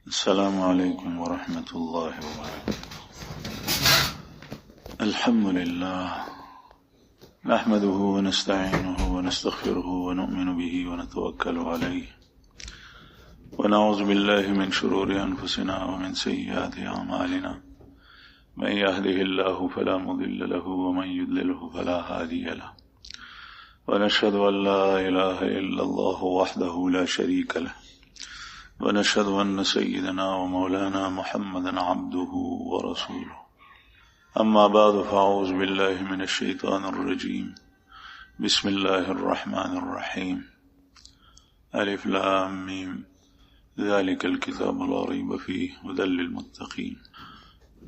السلام عليكم ورحمة الله وبركاته. الحمد لله نحمده ونستعينه ونستغفره ونؤمن به ونتوكل عليه ونعوذ بالله من شرور أنفسنا ومن سيئات أعمالنا. من يهده الله فلا مضل له ومن يضلله فلا هادي له، ونشهد أن لا إله إلا الله وحده لا شريك له، ونشهد أن سيدنا ومولانا محمدا عبده ورسوله. أما بعد، فأعوذ بالله من الشيطان الرجيم. بسم الله الرحمن الرحيم. ألف لام ميم، ذلك الكتاب لا ريب فيه هدى للمتقين.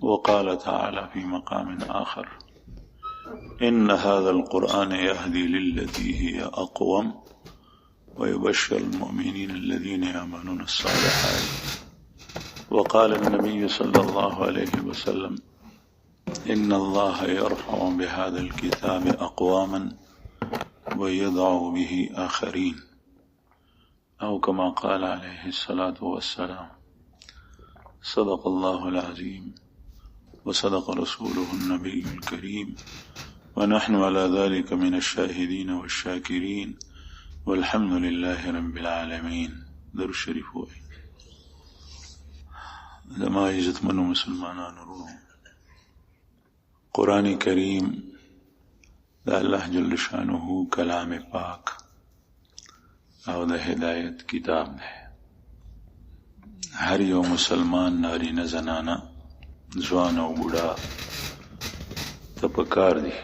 وقال تعالى في مقام آخر: إن هذا القرآن يهدي للتي هي أقوم ويبشر المؤمنين الذين يعملون الصالحات. وقال النبي صلى الله عليه وسلم: إن الله يرفع بهذا الكتاب أقواما ويضع به آخرين، أو كما قال عليه الصلاة والسلام. صدق الله العظيم وصدق رسوله النبي الكريم، ونحن على ذلك من الشاهدين والشاكرين، والحمد لله رب العالمين. در شریف ہوئے زما عزت منو مسلمانان رو، قرآن کریم دا اللہ جل شانہ کلام پاک او دا ہدایت کتاب ہے. ہر یو مسلمان ناری نه زنانا ځوان او بوډا ته پکار دی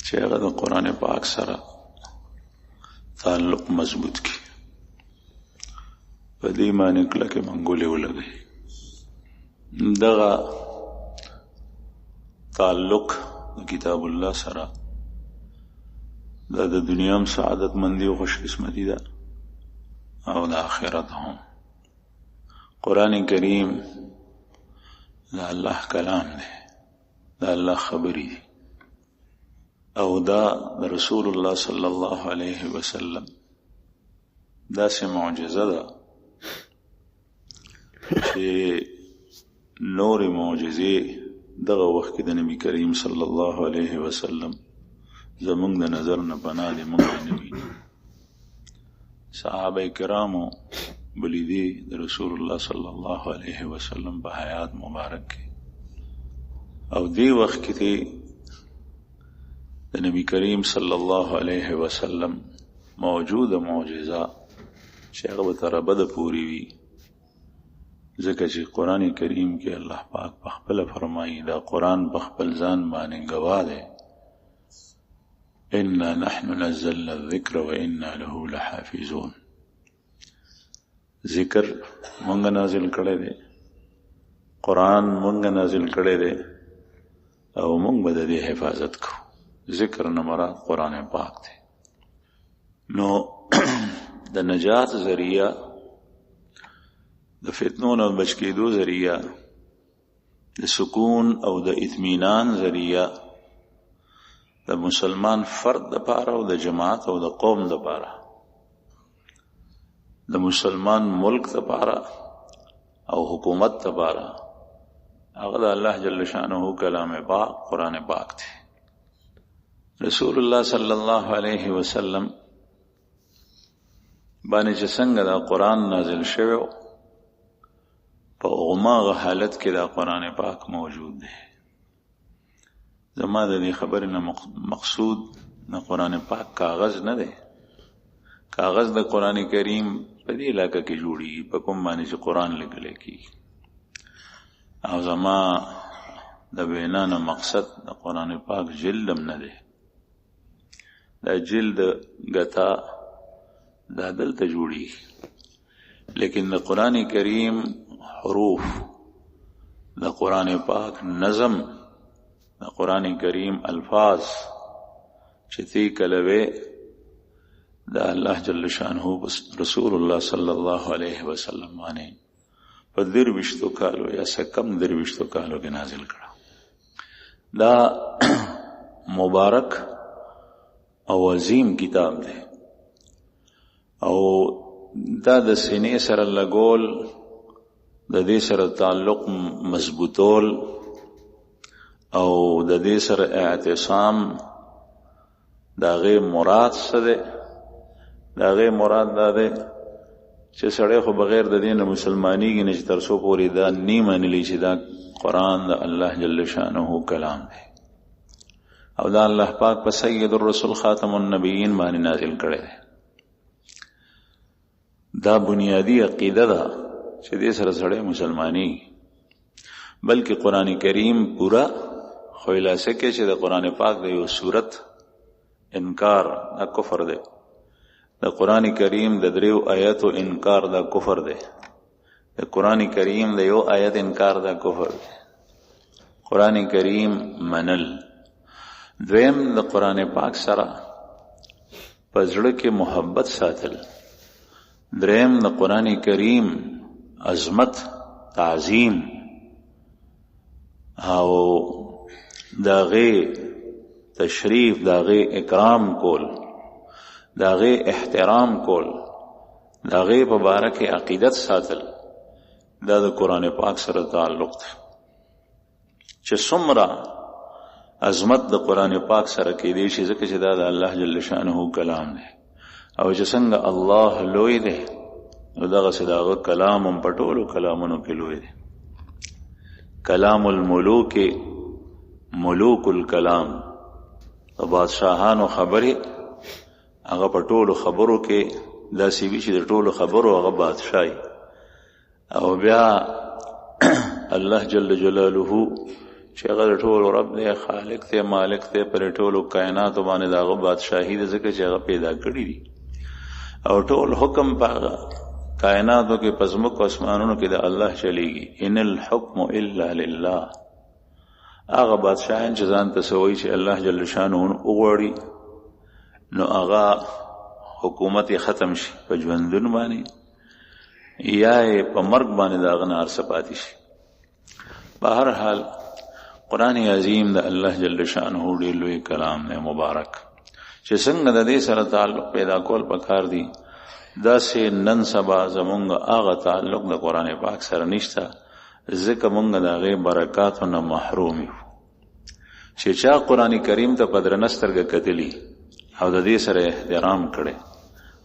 چې هغه د قرآن پاک سره تعلق مضبوط کی، په دې باندې کلکه منګولې ولګي. دغه تعلق کتاب الله سره د دنیا هم سعادت مندي او خوش قسمتي ده او د آخرت هم. قرآن کریم دا الله کلام ده، دا الله خبری دی، او دا رسول الله صلی الله علیه وسلم دا سه معجزه ده چې نور معجزه دغه وخت کې د نبی کریم صلی الله علیه وسلم زمونږ د نظر نه پناه دي. مونږ نه ویني صحابه کرامو بلیدي د رسول الله صلی الله علیه وسلم په حیات مبارک کې، او دی وخت کې د نبی کریم صلی الله علیه وسلم موجود معجزه چې هغه تر ابد پوری وي، ځکه چې قرآن کریم کې الله پاک په خپل فرمایي دا قرآن په خپل ځان باندې گواه دی: انا نحن نزلنا الذکر وانا له لحافظون. ذکر مونږ نازل کړی دی، قرآن مونږ نازل کړی دی، او مونږ به د دې حفاظت کوو. ذکر نه مراد قرآن پاک دی. نو د نجات ذریعہ، د فتنو نه بچ کېدو ذریعہ، د سکون او د اطمینان ذریعہ د مسلمان فرد دپاره او د جماعت او د قوم دپاره، د مسلمان ملک دپاره او حکومت دپاره، هغه د الله جل شانه کلام پاک قرآن پاک دی. رسول الله صلی الله علیه وسلم باندې چې څنګه دا قرآن نازل شوی، په هغه حالت کې دا قرآن پاک موجود دی. زما د دې خبرې نه مقصود نه قرآن پاک کاغذ نه دی. کاغذ د قرآن کریم په دې علاقه کې جوړیږي په کوم باندې چې قرآن لیکل کېږي، او زما د وینا نه مقصد د قرآن پاک جلد هم نه دی. دا جلد غتا دا دلته جوړیږي، لیکن د قرآن کریم حروف، د قرآن پاک نظم، د قرآن کریم الفاظ چې تی کلوه دا الله جل شانه رسول الله صلی الله علیه وسلم باندې په 23 کالو یا سکم 23 کالو کې نازل کړه. دا مبارک او عظیم کتاب دی، او دا د سینې سره لګول، د دې سره تعلق مضبوطول او د دې سره اعتصام، دا غي مراد څه ده؟ دا غي مراد دا ده چې سړی خو بغیر د دین مسلمانیږي نه، چې تر څو پورې دا نه منلی چې دا قرآن د الله جل شانه کلام دی او دا الله پاک په سید الرسول خاتم النبیین باندې نازل کړی دی. دا بنیادی عقیده ده چې دې سره سړی مسلمانی، بلکې قرآن کریم پورا خلاصه کې چې د قرآن پاک د یو صورت انکار دا کفر دی، د قرآن کریم د دریو آیاتو انکار دا کفر دی، د قرآن کریم د یو آیت انکار دا کفر دی. قرآن کریم منل، دویم د قرآن پاک سره په زړه کې محبت ساتل، دریم د قرآن کریم عظمت تعظیم او داغه تشریف، داغه اکرام کول، داغه احترام کول، داغه په باره کې عقیدت ساتل، دا د قرآن پاک سره تعلق دی. چې څومره عظمت د قرآن پاک سره کې دی شي، ځکه چې دا د الله جل شانه کلام دی او چې څنګه الله لوی دی نو دغه داغه کلام هم په ټولو کلامونو کې لوی دی. کلام الملوک ملوک الکلام، د بادشاہانو خبرې هغه په ټولو خبرو کې داسې وي چې د ټولو خبرو هغه بادشاہي، او بیا الله جل جلاله چې هغه ټولو رب دی، خالق دی، مالک دی، پر ټولو کائنات باندې دغه بادشاہي ده، ځکه چې هغه پیدا کړی دي او ټول حکم په کائناتو کې پزمک او اسمانونو کې د الله چلیږي. ان الحكم الا لله. هغه بادشاہان چې ځان ته سوي چې الله جل شانه وغوړي نو هغه حکومت ختم شي په ژوندون باندې یا په مرګ باندې داغه نار سپاتې شي. بهر حال قرآن عظیم د الله جل شانه ډېر لوی کلام دی مبارک، چې څنګه د دې سره تعلق پیدا کول پکار دي، دا سه نن سبا زمونږ هغه تعلق د قرآن پاک سره نشته، ځکه مونږ د هغې برکاتو نه محروم یو. چې چا قرآن کریم ته په درنه سترګه کتلي او د دې سره احترام کړی،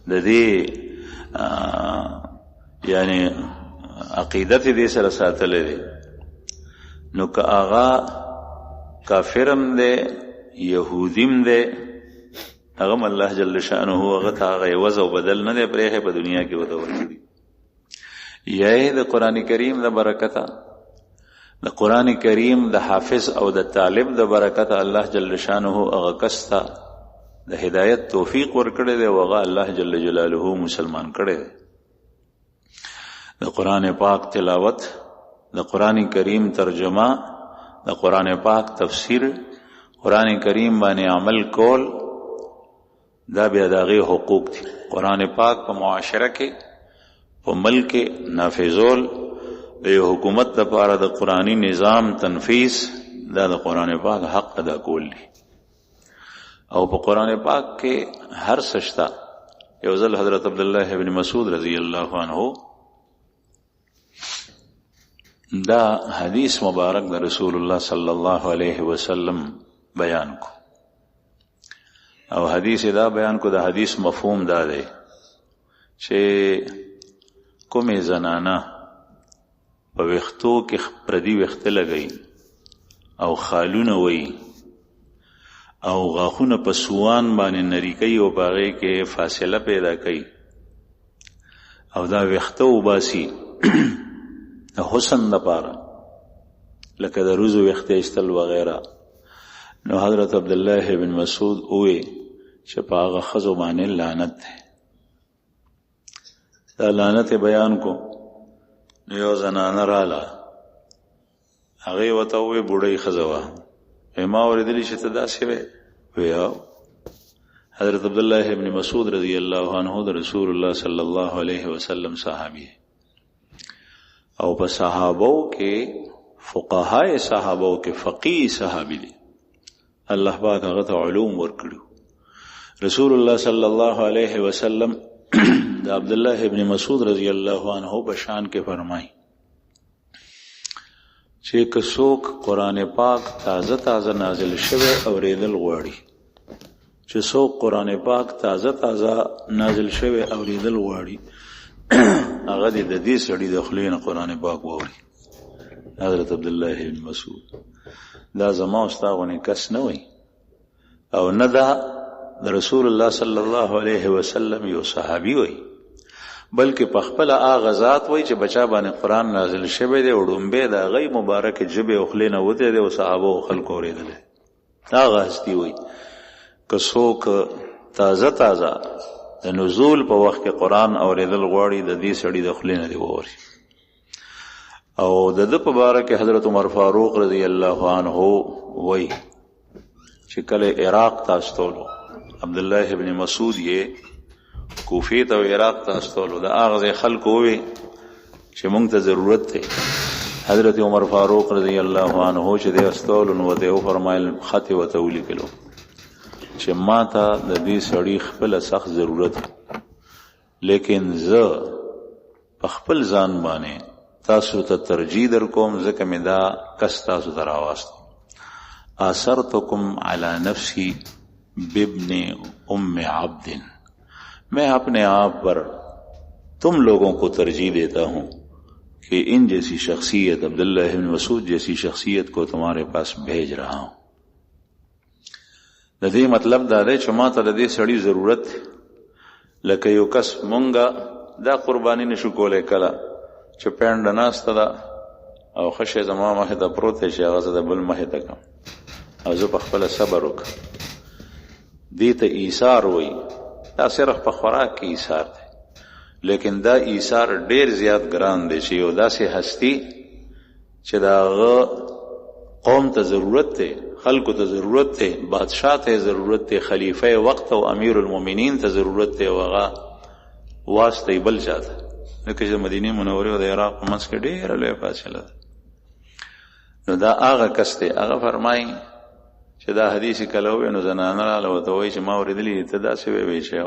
د دې یعنی عقیدت دې سره ساتلی دی، نو که آغا کافرم دے یهودیم دے، اغم الله جل شانه هغه ته هغه عوض او بدل نه دی پرېښی، په دنیا کې وته ورکړي. یې د قرآن کریم د برکته، د قرآن کریم د حافظ او د طالب د برکته الله جل شانه هغه کس ته د هدایت توفیق ورکړی دی او هغه الله جل جلاله مسلمان کړی دی. د قرآن پاک تلاوت، د قرآن کریم ترجمه، د قرآن پاک تفسیر، قرآن کریم باندې عمل کول، دا بیا د هغې حقوق دي. قرآن پاک په معاشره کې په ملک نافذول، د یو حکومت لپاره د قرآني نظام تنفیذ، دا د قرآن پاک حق ادا کول دي. او په قرآن پاک کې هر څه شته. یو ځل حضرت عبدالله ابن مسعود رضی الله عنه دا حدیث مبارک د رسول الله صلی الله علیه وسلم بیان کو، او حدیث دا بیان کو، د حدیث مفهوم دا دی چې کومې زنانه په ویښتو کې پردي ویښته لګوي او خالونه وي او غاښونه په سوان باندې نری کوي او په هغې کې فاصله پیدا کوي او دا ویښته وباسي حسن لپاره، لکه د روزو ویښته ایستل وغیره. نو حضرت عبدالله بن مسعود ووی چې په هغه ښځو باندې لعنت دی. دا لعنت بیان کو. نو یو زنانه راله، هغې ورته ووی بوډۍ ښځه وه، ما اورېدلي چې ته داسې وې؟ وی حضرت عبدالله بن مسعود رضی الله عنه د رسول الله صلی الله علیه وسلم صحابي، او په صحابو کې فقهای صحابو کې فقیه صحابي دي، الله پاک هغه ته علوم ورکړو. رسول الله صلی الله علیه وسلم دا عبداللہ ابن مسعود رضی اللہ عنہ بشان کے فرمائی چې که څوک قرآن پاک تازه تازه نازل شوی اوریدل غواړي چې څوک قرآن پاک تازه تازه نازل شوی اوریدل غواړي هغه د دې سړي د خولې نه قرآن پاک واوري. حضرت عبدالله ابن مسعود دا زما او ستا غونې کس نه وي او نه دا د رسول الله صلی الله علیه وسلم یو صحابي وي، بلکې په خپل هغه ذات وای چې بچا باندې قرآن نازل شوی دی او ډومبه د هغې مبارک ژبې او خولې نه وتی دی او صحابه او خلکو اورېدلی. هغه هستي وای که څوک تازه تازه د نزول په وخت کې قرآن اورېدل غواړي د دې سړي د خولې نه دې واوري. او د ده په باره کې حضرت عمر فاروق رضی الله عنه وای چې کله عراق ته استولو عبدالله ابن مسعود یې کوفې ته او عراق ته استولو د هغه ځای خلکو ووی چې موږ ته ضرورت دی. حضرت عمر فاروق رضی الله عنه چې دی استولو نو ورته وفرمایل خط یې ورته ولیکلو چې ما ته د دې سړي خپله سخت ضرورت لیکن زه په خپل ځان باندې تاسو ته ترجیح در کوم ځکه مې دا کس تاسو ته راواستو. آثرتکم علی نفسی بابن ام عبد، میں اپنے آپ پر تم لوگوں کو ترجیح دیتا ہوں کہ ان جیسی شخصیت عبداللہ ابن مسعود جیسی شخصیت کو تمہارے پاس بھیج رہا ہوں. د دې مطلب دا دی چې ما ته د دې سړي ضرورت لکه یو کس مونږه دا قرباني نشو کولی کله چې پینډه ناسته ده او خشه زما مخې ته پروت دی چې هغه زه د بل مخې ته کړم او زه په خپله صبر وکړم. دې ته ایثار وایي. دا صرف په خوراک کې ایثار دی، لیکن دا ایثار ډیر زیات ګران دی چې یو داسې هستی چې د هغه قوم ته ضرورت دی، خلکو ته ضرورت دی، بادشاہ ته ضرورت دی، خلیفه وقت او امیر المؤمنین ته ضرورت دی او هغه واسطه بل چاته لکه چې مدینه منورې او د عراق په منځ کې ډیره لویه فاصله ده. نو دا هغه کس دی. هغه فرمایي چې دا حدیث کله ووی نو زنانه راله ورته وایي چې ما اورېدلي ته داسې ویې چې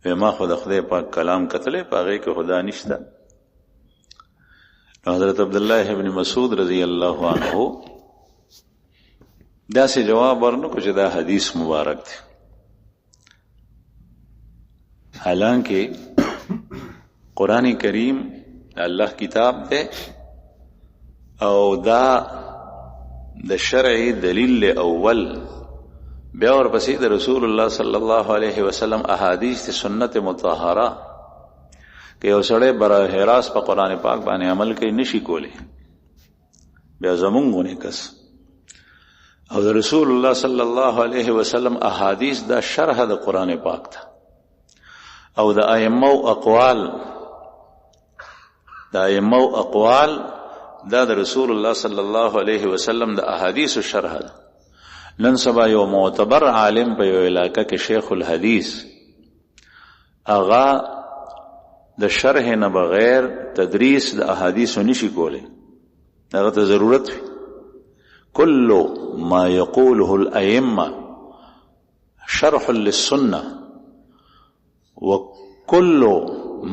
وی ما خو د خدای پاک کلام کتلی په هغې کې خو دا نشته. نو حضرت عبدالله ابن مسعود رضی الله عنه داسې جواب ورنکړو چې دا حدیث مبارک دی، حالانکه قرآن کریم الله کتاب دی او دا د شرعي دلیل اول بیا ورپسې د رسول الله صلی الله علیه وسلم احادیث د سنت مطهره که یو سړی براه راست په قرآن پاک باندې عمل کوي نشي کولی بیا زمونږ غونې کس او د رسول الله صلی الله علیه وسلم احادیث دا شرح د قرآن پاک ته او د ائمه اقوال دا د رسول الله صلی الله علیه وسلم د احادیث شرح ده. نن سبا یو معتبر عالم په یو علاقه کې شیخ الحدیث اغا د شرح نه بغیر تدریس د احادیث نشي کولی، هغه ته ضرورت وي. كل ما يقوله الأئمة شرح للسنة وكل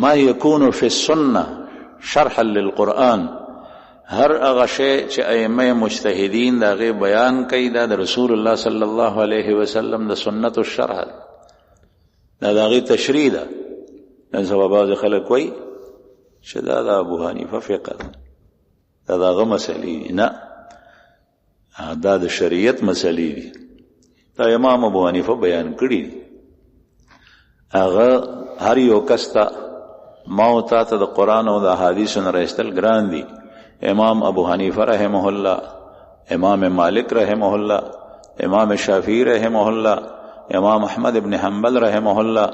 ما يكون في السنة شرحا للقرآن. هر هغه شی چې ائمه مجتهدین دا غي بیان کوي دا د رسول الله صلی الله علیه وسلم د سنت الشرح دا غي تشریح ده. نن سبا بعض خلک وایي چې دا د ابو حنیفه فقه دا دغه مسلې نه، دا د شریعت مسلې دي. دا امام ابو حنیفه بیان کړي. هغه هر یو کس ته ما او تا ته د قرآن او د احادیثو نه راایستل ګران دي. امام ابو حنیفه رحمه الله، امام مالک رحمه الله، امام شافعی رحمه الله، امام احمد ابن حنبل رحمه الله،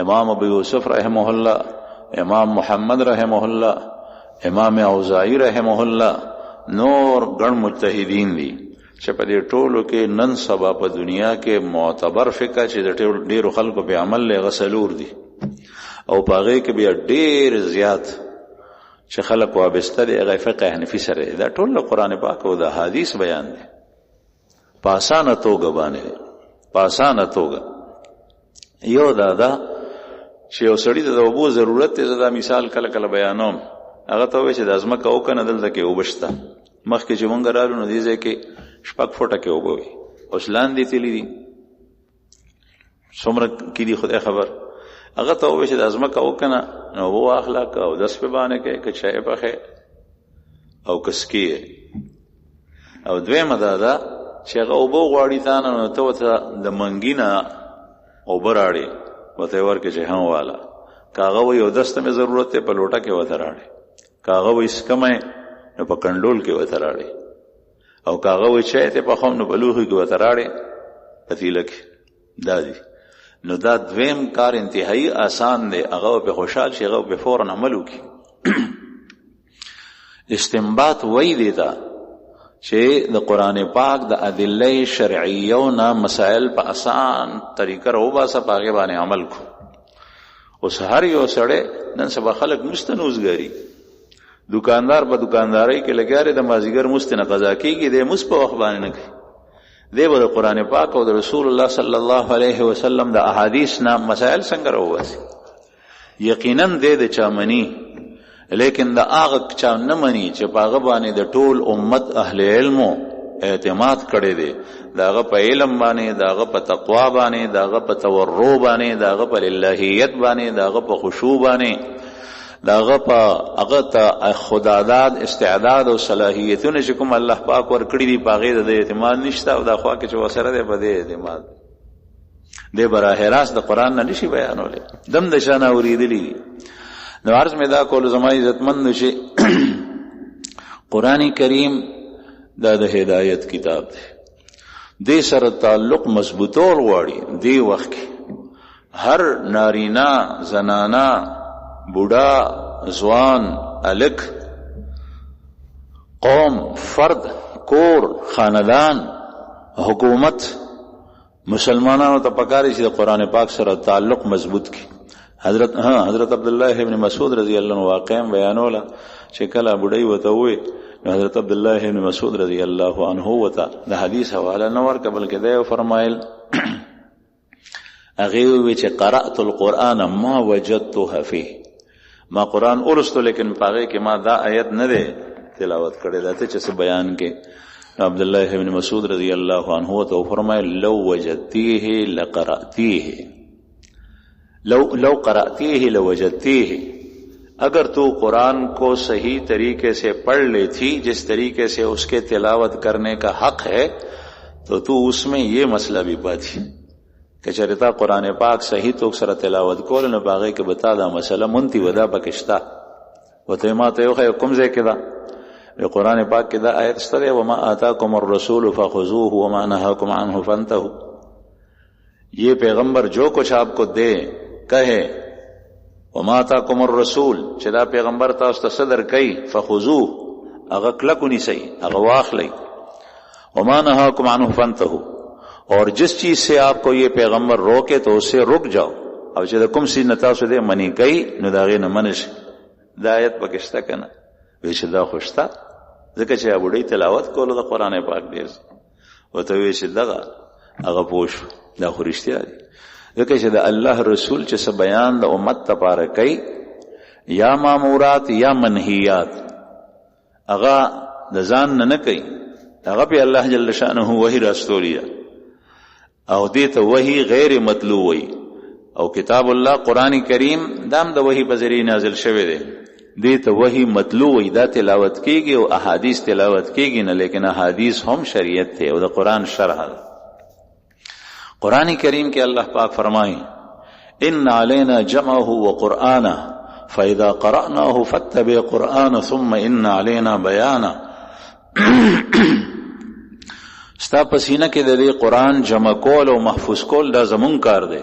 امام ابو یوسف رحمه الله، امام محمد رحمه الله، امام اوزاعی رحمه الله، نور ګڼ مجتهدین دي چې په دې ټولو کې نن سبا په دنیا کې معتبر فقه چې د ډیرو خلکو په عمل له غسلور دي او په هغې کې بیا ډیر زیات چې خلک وابسته دي هغه فقه حنفي سره دا ټول قرآن پاک او د حدیث بیان دي په اسانه توګه باندې په اسانه توګه. یو دا چې یو سړی ته د اوبو ضرورت دی، زه دا مثال کله کله بیانوم، هغه ته وایي چې د ځمکه وکنه دلته کې اوبه شته، مخکې چې مونږ رالو نو دې ځای کې 6 فوټه کې اوبه وي، اوس لاندې تللي دي څومره کې دي خدای خبر. هغه ته وایي چې د ځمکه وکنه نو اوبه واخله، که اودس پې باندې کوې، که چای پخې او که سکې. او دویمه دا ده چې هغه اوبه غواړي تا نه، نو ته ورته د منګي نه اوبه راړې ورته یې ورکړې چې هم واله. که هغه وایي اودس ته مې ضرورت دی، په لوټه کې ورته راړې. که هغه وایي سکمی نو په کنډول کې ورته راړې. او که هغه وایي چای ته پخوم نو په لوښي کې ورته راړې، پتیله کې. دا دي. نو دا دویم کار انتهایی آسان دی، هغه په خوشحال شي، هغه په فوراً عمل وکړي. استنباط وایي دی ته چې د قرآن پاک د ادله شرعیو نه مسائل په آسان طریقه راوباسه، په هغې باندې عمل کو. اوس هر یو سړی نن سبا خلک مستنوزګاري، دکاندار په دکاندارۍ کې لګیا دی، د مازدیګر مست نه قضا کېږي، دی مست په وخت باندې نه کوي. دی به د قرآن پاک او د رسول الله صلی الله علیه وسلم د احادیث نه مسائل څنګه راوباسي. یقینا دی د چا مني، لیکن د هغه چا نه مني چې په هغه باندې د ټول امت اهل علمو اعتماد کړی دی، د هغه په علم باندې، د هغه په تقوا باندې، د هغه په تورع باندې، د هغه په للهیت باندې، د هغه په خشوع باندې، د هغه په هغه ته خداداد استعداد او صلاحیتونه چې کوم الله پاک ورکړي دي، په هغې د اعتماد نشته. او دا خوا کې چې ورسره دی په دې اعتماد دی، براه راست د قرآن نه نشي بیانولی، دم د شانه اورېدلی دي. نو عرض مې دا کول زما عزتمند چې قرآن کریم دا د هدایت کتاب دی، دې سره تعلق مضبوطول غواړي. دې وخت کې هر نارینا، زنانا، بوډا، ځوان، الک، قوم، فرد، کور، خاندان، حکومت، مسلمانانو ته پکاري چې د قرآن پاک سره تعلق مضبوط کړي. حضرت عبدالله ابن مسعود رضی الله عنه واقعا بیانوله چې کله بوډۍ ورته ووایي، نو حضرت عبدالله ابن مسعود رضی الله عنه ورته د حدیث حواله نه ورکړه، بلکې دا یې فرمایل هغې ووایي چې قرأت القرآن ما وجدتها فيه، ما قرآن ولستو لیکن په هغې کې ما دا آیت نه دی تلاوت کړی، دا ته چې څه بیان کې. عبدالله ابن مسعود رضی الله عنه ورته فرمایل لو وجدتیه لقرأتیه، لو قرأتیه لوجدتیه، اگر تو قرآن کو صحیح طریقے سے پڑھ لیتی، جس طریقے سے اس کے تلاوت کرنے کا حق ہے، تو اس میں یہ مسئلہ بھی پاتی کہ چرتا قرآن پاک صحیح تو سره تلاوت کول نو باغې کې بتا دا مسئله منتی ودا پکشتا. وته ما ته یو کوم ځای کې دا قرآن پاک کې دا آیت ستره وما آتاکم الرسول فخذوه وما نهاکم عنه فانتهوا، یہ پیغمبر جو کچھ آپ کو دے کہے، وما آتاکم الرسول چې دا پیغمبر تاسو ته صدر کوي، فخذوه هغه کلکو نیسئ، هغه واخلئ، وما نهاکم عنه فانتهوا، اور جس چیز سے آپ کو یہ پیغمبر روکے تو اس سے رک جاؤ، او چې د کوم سیز نه تاسو دې منی کوي نو د هغې نه منع شئ. دا آیت پکې شته که نه؟ وایي چې دا خو شته، ځکه چې بوډۍ تلاوت کولو د قرآن پاک ډېر ورته وایي چې دغه هغه پوه شو، دا خو رښتیا دي. ځکه چې د الله رسول چې څه بیان د امت دپاره کوي، یا مامورات یا منهیات، هغه د ځان نه نه کوي، هغه پې الله جل شانه وحی راستولی ده، او دې ته وحی غیر مطلوب وي. او کتاب الله قرآن کریم دام د وحی په ذریعه نازل شوی دی، دې ته وحی مطلوب وي، دا تلاوت کیږي او احادیث تلاوت کیږي نه، لیکن احادیث هم شریعت ته او د قرآن شرح ده. قرآن کریم کې الله پاک فرمایي ان علینا جمعه وقرآنه فاذا قرأناه فاتبع قرآنه ثم ان علینا بیانه. ستا پسینه کې د دې قرآن جمع کول او محفوظ کول دا زمون کار دی،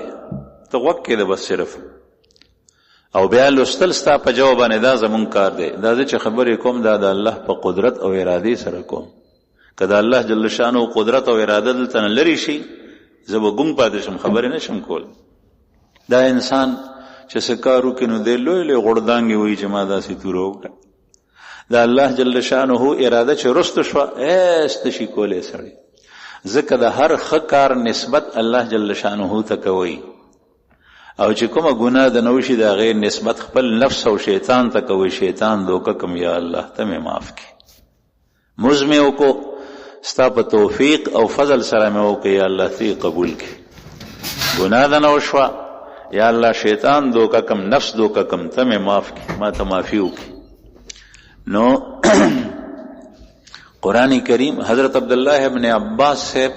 ته غوږ کېده بس صرف، او بیا لوستل ستا په جواب باندې دا زمون کار دی. دا زه چې خبرې کوم دا د الله په قدرت او ارادې سره کوم، که د الله جل شانه قدرت او اراده دلته نه لرې شي زه به ګونګ پاتې شم، خبرې نه شم کول. دا انسان چې څه کار وکړي نو دی لوی لوی غړدانګې وایي چې ما داسې توره وکړه. د الله جل شانه اراده چې رسته شوه هېڅ نشي کولی سړی، ځکه د هر ښه کار نسبت الله جل شانه ته کوي. او چې کومه ګناه د نوشي د غیر نسبت خپل نفس او شیطان ته کوي شیطان دوکه کوم یا الله ته مې معاف کړي مزمه کو ستا په توفیق او فضل سره مې وکړي یا الله تی قبول کړي ګناه د نوشوا یا الله شیطان دوکه کم نفس دوکه کم ته مې معاف کړي ما ته معافي وکړي نو قرآن کریم حضرت عبداللہ ابن عباس سے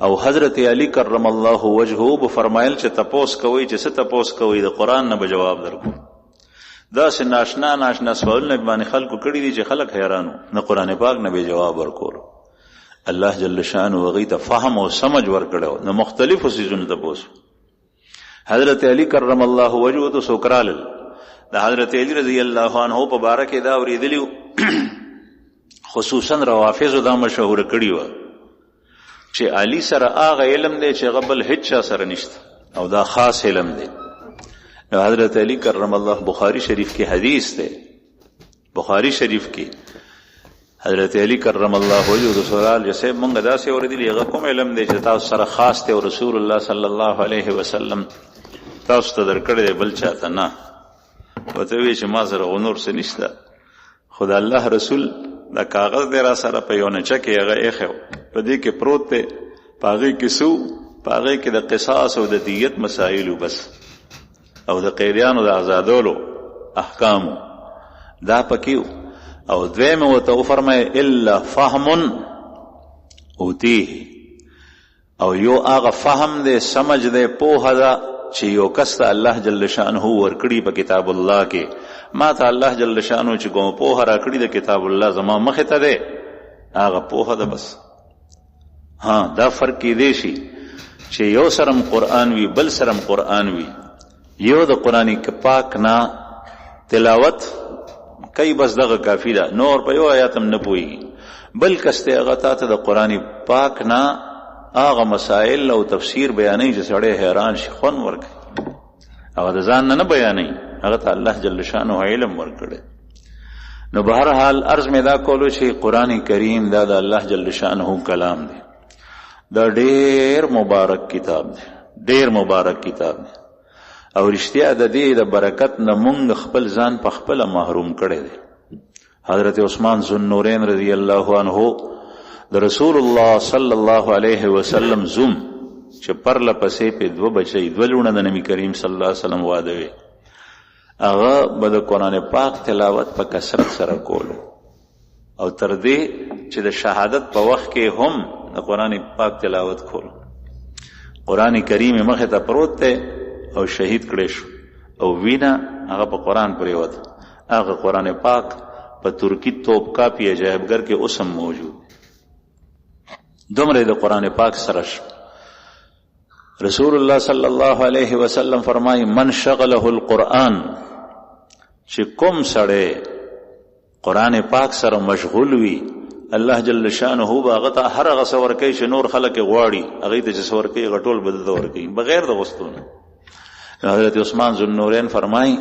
او حضرت علی کرم الله وجهه به فرمایل چې تپوس کوي چې څه تپوس کوي د قرآن نه به جواب درکو دا سه ناشنا سوالونه باندې خلکو کړي دي چې خلک حیرانو نه قرآن پاک نه به جواب ورکول الله جل شانه وغي ته فهم او سمجھ ورکړو نو مختلفو سيزونو تپوس حضرت علی کرم الله وجهه تو سوکرال د حضرت علی رضی الله عنه په بارک دا اوریدلیو خصوصا روافض دا مشهور کړي و چې علی سره هغه علم دی چې غبل هیڅ سره نشته او دا خاص علم دی نو حضرت علی کرم الله بخاری شریف کې حدیث دی بخاری شریف کې حضرت علی کرم الله وجهه سوال جسه مونږ دا سه اوریدلی هغه کوم علم دی چې تاسو سره خاص دی او رسول الله صلی الله علیه وسلم تاسو ته درکړی بل چاته نه وته وی چې ما سره غنور څه نشته خدای الله رسول دا کاغذ دی را سره په یو نچه کې هغه ایخو په دې کې پروت دی پاغې کې سو پاغې کې د قصاص او د دیت مسائل بس او د قیدیانو د آزادولو احکام دا پکیو او دویم وته فرمای الا فهم اوتیه او یو هغه فهم دی سمجھ دی پوهه دا چې یو کس ته الله جل شانه ورکړي په کتاب الله کې ما ته الله جل شانه چې کوم پوهه راکړي د کتاب الله زما مخه ته دی هغه پوهه ده بس ها دا فرق کې دی شي چې یو سرم قرآن وی بل سرم قرآن وی یو د قرآن پاک نه تلاوت کوي بس دغه کافی ده نور په یو آیات هم نه پوي بل کسته هغه ته د قرآن پاک نه هغه مسائل او تفسیر بیانې چې سړی حیران شي خون ورکړي هغه د ځان نه بیانې هغه ته الله جل شانه علم ورکړي نو بهر حال عرض مې دا کولو چې قرآن کریم دا د الله جل شانه کلام دی دا ډېر مبارک کتاب دی ډېر مبارک کتاب دی او رښتیا د دې د برکت نه مونږ خپل ځان په خپل محروم کړي دي حضرت عثمان ذوالنورین رضی الله عنه د رسول الله صلی الله علیه وسلم زوم چې پرله پسې په دو بچي دو لونه د نبی کریم صلی الله علیه وسلم واده وي هغه به د قرآن پاک تلاوت په کثرت سره کولو او تر دې چې د شهادت په وخت کې هم د قرآن پاک تلاوت کولو قرآن کریم مخه ته پروت دی او شهید کړي شو او وینا هغه په قرآن پرېوت هغه قرآن پاک په ترکی توپ کاپی عجایبګر کې اوسم موجود دومره د قرآن پاک سره رسول الله صلی الله علیه وسلم فرمایي من شغله القرآن چې کوم سړی قرآن پاک سره مشغول وي الله جل شانه هغه ته هر هغه څه ورکوي چې نور خلک غواړي هغه ته چې څه ورکوي هغه ټول بدل ورکوي بغیر د غوښتنې حضرت عثمان ذوالنورین فرمائیں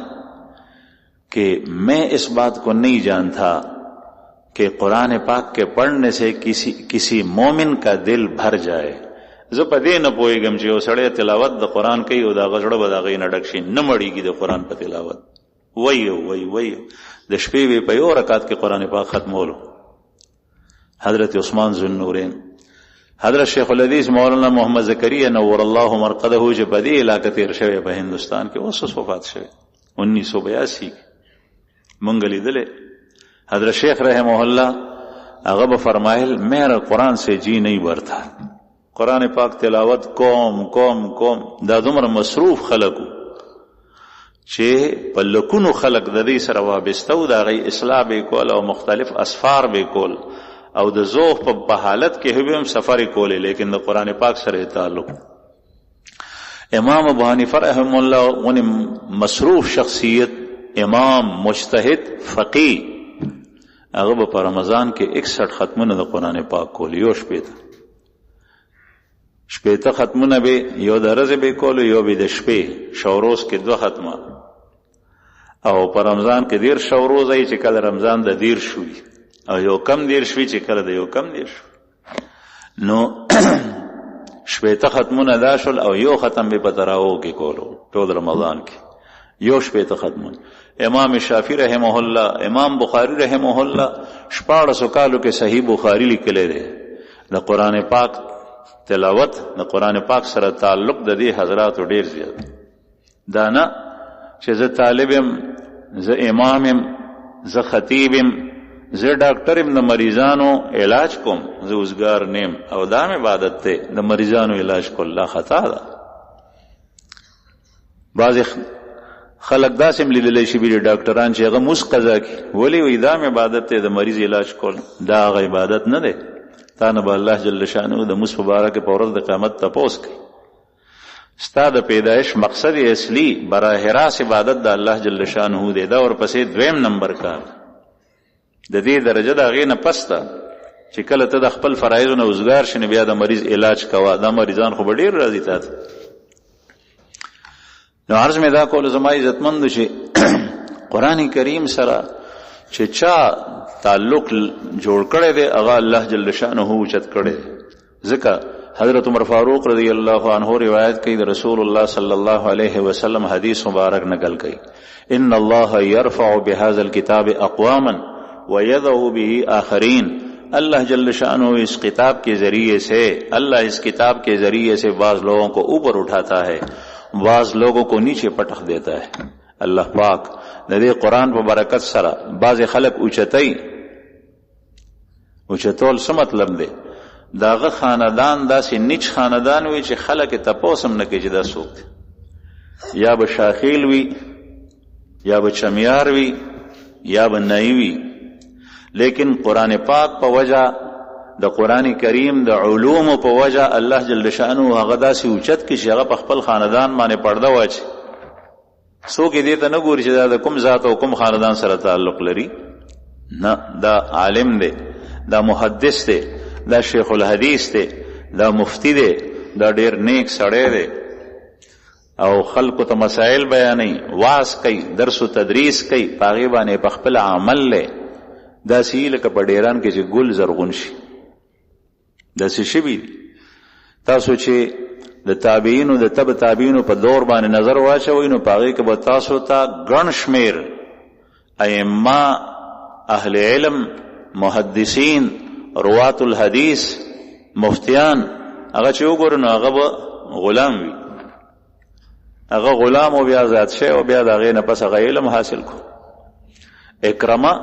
کہ میں اس بات کو نہیں جانتا کہ قرآن پاک کے پڑھنے سے کسی مومن کا دل بھر جائے زه په دې نه پوهېږم چې یو سړی تلاوت د قرآن کوي او د هغه زړه به د هغې نه ډک شي نه مړېږي د قرآن په تلاوت وایو د شپې به په یو رکعت کې قرآن پاک ختمولو حضرت عثمان ذوالنورین حضرت شیخ الحدیث مولانا محمد زکریا نور الله مرقده چې په دې علاقه تیر شوی په هندوستان کې اوس وفات شوی 1982 مونږ لیدلې حضرت شیخ رحمه الله هغه به فرمایل میرا قرآن سے جی نہیں بھرتا قرآن پاک تلاوت کوم دا دومره مصروف خلقو چې په لکونو خلق د دې سره وابسته و د هغې اصلاح به کول او مختلف اسفار به کول او د ذوق په حالت کې هم سفر کولې لیکن د قرآن پاک سره تعلق امام ابو حنیفه رحمه الله ونی مصروف شخصیت امام مجتهد فقیه هغه په رمضان کې 61 ختمونه د قرآن پاک کول یو شپېته ختمونه به یو د ورځې به کول یو به د شپې شوروز کې 2 ختمه او په رمضان کې 10 شوروز ای چې کله رمضان د 10 شوي او یو کم 10 شوي چې کله د یو کم 10 نو شپېته ختمونه ادا شول او یو ختم به په تراویحو کې کولو ټول رمضان کې یو شپېته ختمونه. امام شافعي رحمه الله، امام بخاري رحمه الله 1400 کالو کې صحیح بخاري لیکلی دی. د قرآن پاک تلاوت د قرآن پاک سره تعلق د دې حضراتو ډیر زیات. دا نه چې زه طالب یم، زه امام یم، زه خطیب یم، زه ډاکټر یم، د مریضانو علاج کوم، زه اوزګار نیم او دا مې عبادت دی د مریضانو علاج کول. لا خطا ده. بعضې خلک داسې هم لیدلی شي بي ډاکټران چې هغه موس قضا کړي، ولې وایي دا مې عبادت دی د مریض علاج کول. دا هغه عبادت نه دی. تا نه به الله جل شانه د موس په باره کې په ورځ د قیامت تپوس کوي. ستا د پیدایش مقصد اصلي براه راست عبادت د الله جل شانه دی. دا ورپسې دویم نمبر کار د دې درجه د هغې نه پس ده چې کله ته د خپل فرایضو نه وزګار شې بیا د مریض علاج کوه. دا مریضان خو به ډېر راځي تا ته. نو عرض مې دا کول زما عزتمندو چې قرآن کریم سره چې چا تعلق جوړ کړی دی هغه الله جل شانه اوچت کړی دی. ځکه حضرت عمر فاروق رضی الله عنه روایت کوي د رسول الله صلی الله علیه وسلم حدیث مبارک نقل کوي، ان الله يرفع بهذا الكتاب اقواما ويضع به آخرین. اللہ جل شانہ اس کتاب کے ذریعے سے بعض لوگوں کو اوپر اٹھاتا ہے، بعض لوگوں کو نیچے پٹخ دیتا ہے. اللہ پاک دې قرآن په برکت سره بعض خلق اوچتول څه مطلب دی؟ داغه خاندان داسې نیچ خاندان وي چې خلک تپوس هم نه کوي چې دا څوک دی. یا به شاخیل وي، یا به چمیار وي، یا به نئی وي. لیکن قرآن پاک په وجه د قرآن کریم د علوم په وجه الله جل شانه هغه داسې اوچت کړي چې هغه په خپل خاندان باندې پرده واچي. څوک دې ته نه ګوري چې دا د کوم ذات او کوم خاندان سره تعلق لري. نه، دا عالم دی، دا محدث دی، دا شیخ الحدیث دی، دا مفتی دی، دا ډیر نیک سړی دی او خلکو ته مسائل بیانوي، واعظ کوي، درس و تدریس کوي، په هغې باندې په خپل عمل دی. داسې لکه په ډیران کې چې ګل زرغون شي، داسې شوي دي. تاسو چې د تابعینو د تبع تابعینو په دور باندې نظر واچوئ نو په هغې کې به تاسو ته ګڼ شمېر ائمه، اهل علم، محدثین، روات الحدیث، مفتیان، هغه چې وګورو نو هغه به غلام وي. هغه غلام او بیا ذات شي او بیا د هغې نه پس هغه علم حاصل کو. اکرمه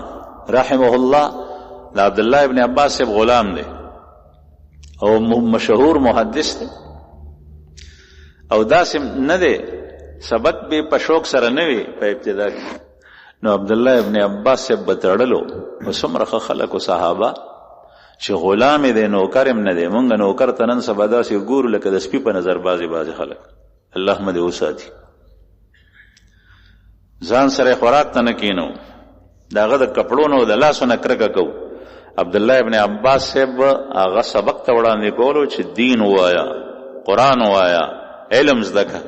رحمه الله د عبدالله ابن عباس صاحب غلام دی او مشهور محدث دی او داسې نه دی سبق به په شوق سره نه وي په ابتدا کې. نو عبدالله ابن عباس صاحب به تړلو او څومره خلک او صحابه چې غلام دی، نوکر هم نه دی. مونږ نوکر ته نن سبا داسې ګورو لکه د سپي په نظر بعضې خلک. الله مې دې وساتي. ځان سره خوراک ته نه کینو، داغه د کپړونو د لاسو نه کرکه کو. عبدالله ابن عباس صاحب هغه سبق ته وړاندې کولو چې دین وایا، قرآن وایا، علم زده که.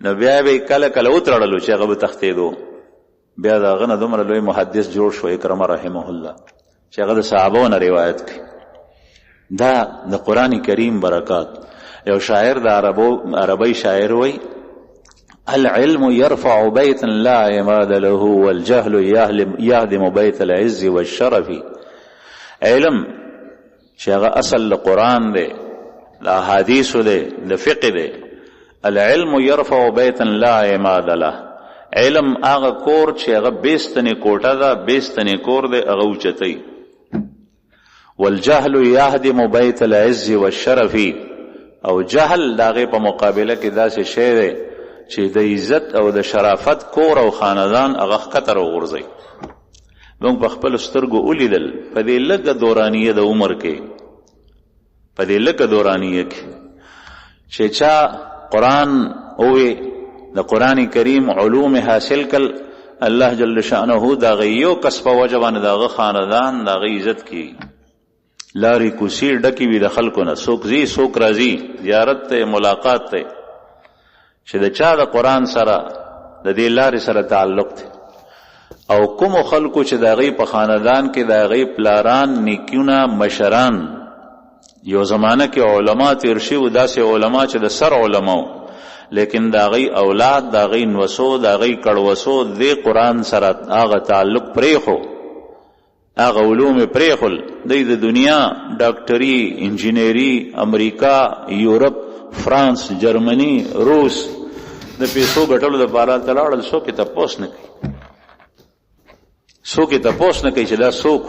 نو بیا به کله کله وتړلو چې هغه به تښتېدو. بیا د هغه نه دومره لوی محدث جوړ شو اکرمه رحمه الله چې هغه د صحابو نه روایت کوي. دا د قرآن کریم برکات. یو شاعر د عربی شاعر وی، العلم يرفع بيتا لا عماد له والجهل يهدم بيت العز والشرف. علم چې هغه اصل د قرآن دی، د احادیثو دی، د فقه دی. العلم يرفع بيتا لا عماد له. علم هغه کور چې هغه بیستنې کوټه ده، بیستنې کور دی، هغه اوچتوي. والجهل يهدم بيت العز والشرف. او جهل د هغې په مقابله کې داسې شی دی چې د عزت او د شرافت کور او خاندان هغه ښکته راوغورځوي. موږ په خپلو سترګو ولیدل په دې لږه دورانیه د عمر کې، په دې لږه دورانیه کې چې چا قرآن اوې د قرآن کریم علوم حاصل کړ، الله جل شانه د هغه یو کس په وجه باندې د هغه خاندان د هغه عزت کړي. لارې کوڅې ډکې وي د خلکو نه، څوک ځي څوک راځي، زیارت ته، ملاقات ته، چې د چا د قرآن سره د دې لارې سره تعلق دی. او کومو خلکو چې د هغې په خاندان کې د هغې پلاران، نیکونه، مشران یو زمانه کې علما تیر شوي، داسې علما چې د سر علما لیکن دا غي اولاد، دا غي نوسو، دا غي کړوسو د قرآن سره هغه تعلق پریخو، هغه علوم پریخل، د دنیا ډاکټري، انجینری، امریکا، یورپ، فرانس، جرمنی، روس د پیسو ګټلو لپاره تلاړل. څوک یې تپوس نه کوي، څوک یې تپوس نه کوي چې دا څوک.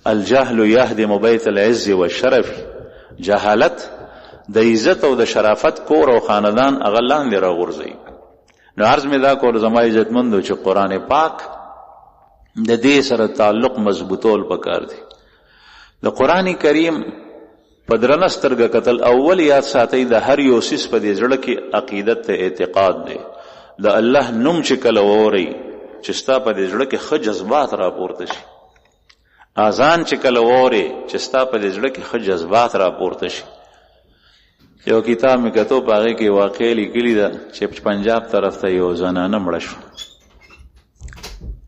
الجهل يهدم بيت العز والشرف، جهالت د عزت او د شرافت کور او خاندان هغه لاندې راغورځي. نو عرض مې دا کول زما عزتمندو چې قرآن پاک د دې سره تعلق مضبوطول پکار دی. د قرآن کریم په درنه سترګه کتل اول یاد ساتئ د هر یو سیس په دې زړه کې عقیدت ته اعتقاد دی. د الله نوم چې کله ووري چې ستا په دې زړه کې ښه جذبات راپورته شي، اذان چې کله ووري چې ستا په دې زړه کې ښه جذبات راپورته شي. یو کتاب مې کتو په هغې کې واقع لیکلي ده چې پنجاب طرف ته یو زنانه مړه شوه،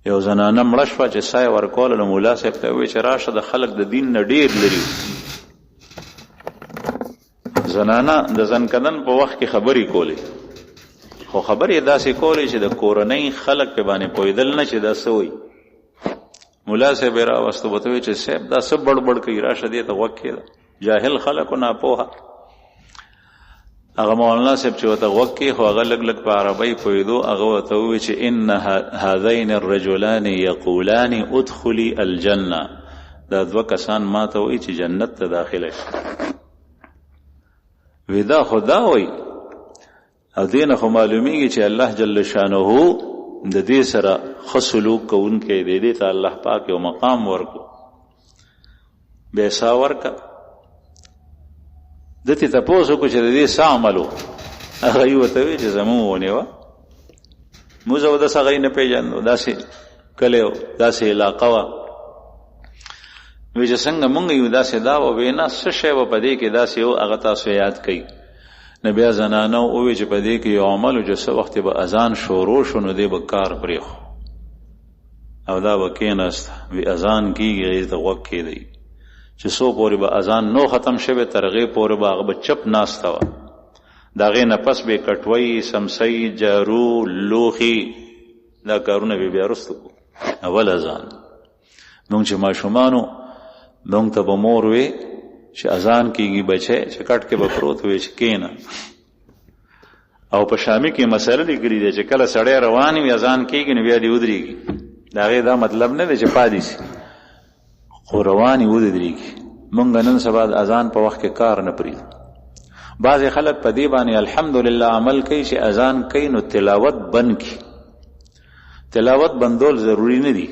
یو زنانه مړه شوه چې سای ورکوله، نو ملا صاحب ته وویل چې راشه د خلک د دین نه ډېر لري. زنانه د زنکدن په وخت کې خبرې کولې، خو خبرې داسې کولې چې د کورنۍ خلک په باندې پوهېدل نه چې دا څه وایي. ملا صاحب یې راوسته، ورته وویل چې صاحب دا څه بړبړ کوي، راشه دې ته غوږ کېږده. جاهل خلک او ناپوهه. هغه مولانا صاحب چې ورته غوږ کې، خو هغه لږ لږ په عربۍ پوهېدو. هغه ورته وویل چې ان هذین الرجلان یقولان ادخلي الجنه، دا دوه کسان ما ته وایي چې جنت ته داخله شي. وی دا خدا وایي، او دې نه خو معلومیږي چې الله جل شانه د دې سره ښه سلوک کوونکی دی. دې ته الله پاک یو مقام ورکو، بیسا ورکا. دته تپوس وکړو چې د دې څه عمل و. هغه یې ورته ویل چې زموږ ونیوه، موږ اودس هغه یې نه پېژندو، داسې کلی و، داسې علاقه وه. وی چې څنګه مونږ یو داسې دا و. وی نه څه شی به په دې کې داسې و، هغه تاسو یاد کوي. نو بیا زنانه وویل چې په دې کې یو عمل و چې څه وخت به اذان شروع شو نو دی به کار پرېښو او دا به کېناست. وی اذان کېږي، هغې ته غوږ کېدی چې څو پورې به اذان نو ختم شوی، تر هغې پورې به هغه به چپ ناسته وه. د هغې نه پس به کټوۍ، سمسۍ، جارو، لوښي، دا کارونه به بیا وروسته کړو. اول اذان مونږ چې ماشومانو، مونږ ته به مور وی چې اذان کېږي بچی، چې کټ کې به پروت وی چې کېنه. او په شامي کې مسله لیکلې ده چې کله سړی روان وي اذان کېږي نو بیا دې ودرېږي. د هغې دا مطلب نه دی چې پاتې شي، خو روان یې ودرېږي. مونږ نن سبا د اذان په وخت کې کار نه پرېږدو. بعضې خلک په دې باندې الحمدلله عمل کوي چې اذان کوي نو تلاوت بند کړي. تلاوت بندول ضروري نه دي،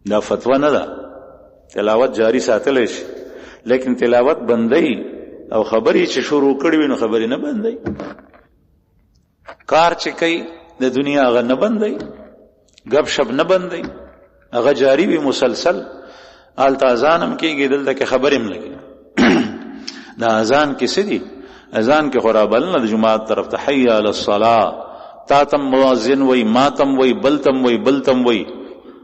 دا فتوا نه ده. تلاوت جاری ساتلی شي، لیکن تلاوت بندی او خبرې چې شروع کړي وي نو خبرې نه بندی. کار چې کوي د دنیا هغه نه بندی، گپ شپ نه بندی، هغه جاری وي مسلسل. هلته اذان هم کېږي، دلته کې خبرې هم لګي. دا اذان کې څه دي؟ اذان کې خو رابلنه د جماعت طرف ته حی علی الصلاة، تا تم مؤذن وی، ما تم وی، بلتم وی، بلتم وی،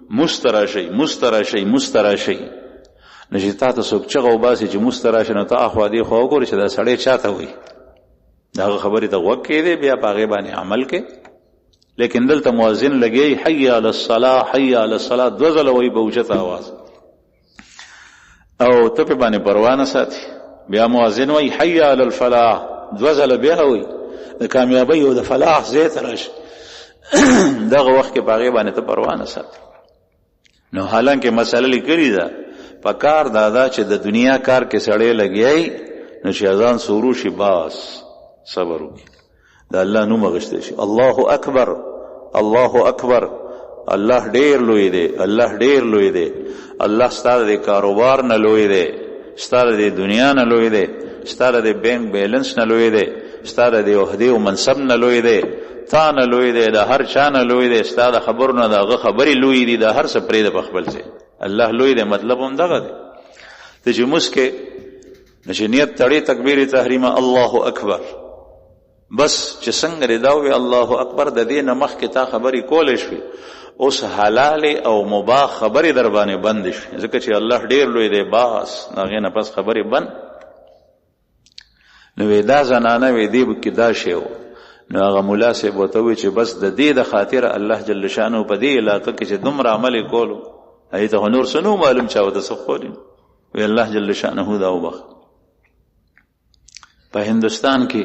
مستراشی مستراشی مستراشی. نو چې تا ته څوک چغه وباسي چې مستراشي، نو ته اخوا دې خوا وګورې چې دا سړی چاته وایي. د هغه خبرې ته غوږ کېدی، بیا په هغې باندې عمل کې. لیکن دلته مؤذن لګی حی علی الصلاة حی علی الصلاة، دوه ځله وایي په اوچت آواز، او ته پې باندې پروا نه ساتي. بیا مؤذن وایي حی علی الفلاح، دوه ځله بیا وایي د کامیابۍ او د فلاح ځای ته راشي. دغه وخت کې په هغې باندې ته پروا نه ساتي. نو حالانکه مسله لیکلې ده، په کار دادا چې د دنیا کار کې سړی لګیای نو چې اذان شروع شي باس صبر وکړي، د الله نوم اغشتی شي. الله اکبر، الله اکبر، الله ډیر لوی دی، الله ډیر لوی دی. الله ستاره د کاروبار نه لوی دی، ستاره د دنیا نه لوی دی، ستاره د بینک بیلنس نه لوی دی، ستاره د عہدې او منصب نه لوی دی، تا نه لوی دی، د هر چا نه لوی دی، ستا د خبرو نه د هغه خبرې لوی دي، د هر څه پرېږده په خپل ځای. الله لوی دی مطلب هم دغه دی. ته چې موس کې نو چې نیت تړې تکبیر تحریمه الله اکبر، بس چې څنګه رداوی الله اکبر د دې نمخ کې تا خبرې کولې شوې اوس حلال او مباح خبرې در باندې بند شي ځکه چې الله ډیر لوی دی باس هغه نه پس خبرې بند نو دا زنانه وې دی کې دا شی نو هغه مولا صاحب وته وی چې بس د دې د خاطر الله جل شانه په دې علاقه کې چې دومره عمل کولو ایته نور سنو معلوم چاو د سخوري وی الله جل شانه دا وبخ په هندستان کې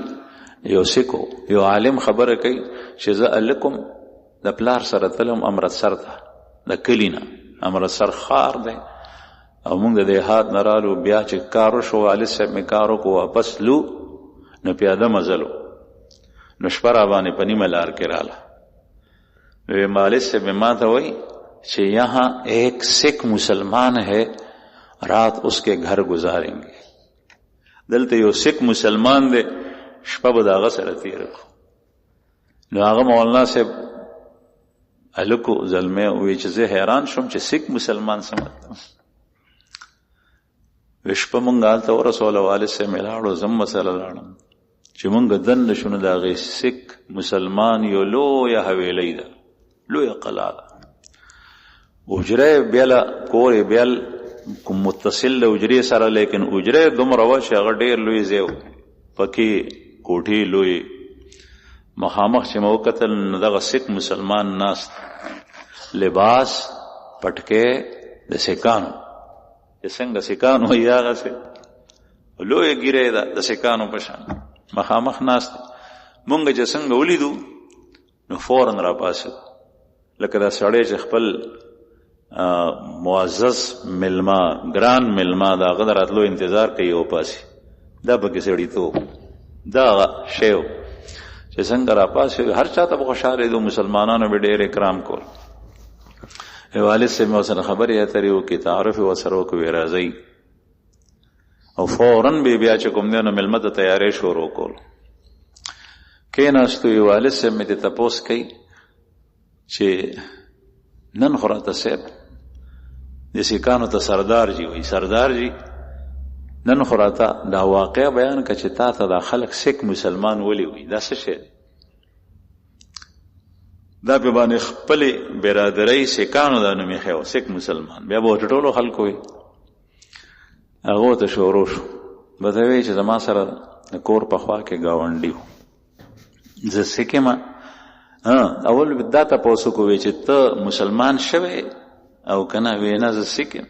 یو سکو یو عالم خبره کوي چې زه الکم د پلار سره تلم امرتسر ته د کلینا امرتسر خار دی او موږ د هات نرالو بیا چې کارو شو والد صاحب می کارو کو واپس لو نو پیاده مزلو نو شپه را باندې په نیمه لار کې رااله وی والد صاحب ما ته وی چې یہاں ایک سکھ مسلمان ہے رات اس کے گھر گزاریں گے دلته یو سکھ مسلمان دی شپه به داغه سره تیر کو نو هغه مولانا صاحب الکو زلمه وی چې زه حیران شوم چې سکھ مسلمان سمته وشپه مونږ آلته ورسول والد صاحب ملاړو زم مسله لاړم چې مونږ دن شنو داغه سکھ مسلمان یو لوی حویلی ده لوی قلعه اجره بیل کور بیل کوم متصل له اجره سره لیکن اجره دومره و چې هغه ډیر لوی زیو پکې کوټي لوی مخامخ چې مو قتل دغه سکھ مسلمان ناس لباس پټکه د سکانو څنګه سکانو یاغه سه لوی ګیره د سکانو په شان مخامخ ناس مونږ چې څنګه ولیدو نو فورن را پاسه لکه دا سړی چې خپل معزز ملما ګران ملما دا غدراتلو انتظار کوي او پاسي دا به سړی ته دا شیو چې څنګه را پاسه هر چاته خوشاله دي مسلمانانو به ډېر اکرام کول والد سے میں وسره خبرې اترې وکړې تعارف وسره وکړو راځي او فوراً به بیا چې کوم دی نو ملمه ته تیارې شروع کول کېناستو والد سے مې ته تپوس کوي چې نن خو راته صاحب د سیکانو ته سردار جی وایي سردار جی نن خو راته دا واقع بیان که چې تا ته دا خلک سکھ مسلمان ولي وي دا څه شی دا په باندې خپل برادرۍ سکانو د نومې خو سکھ مسلمان بیا به ټولو خلکو وي هغه ته شروع شو بدوي چې زما سره کور په خوا کې گاونډي زه سکه اول بدا ته پوسو کوي چې ته مسلمان شوه او کنه وینا زه سکه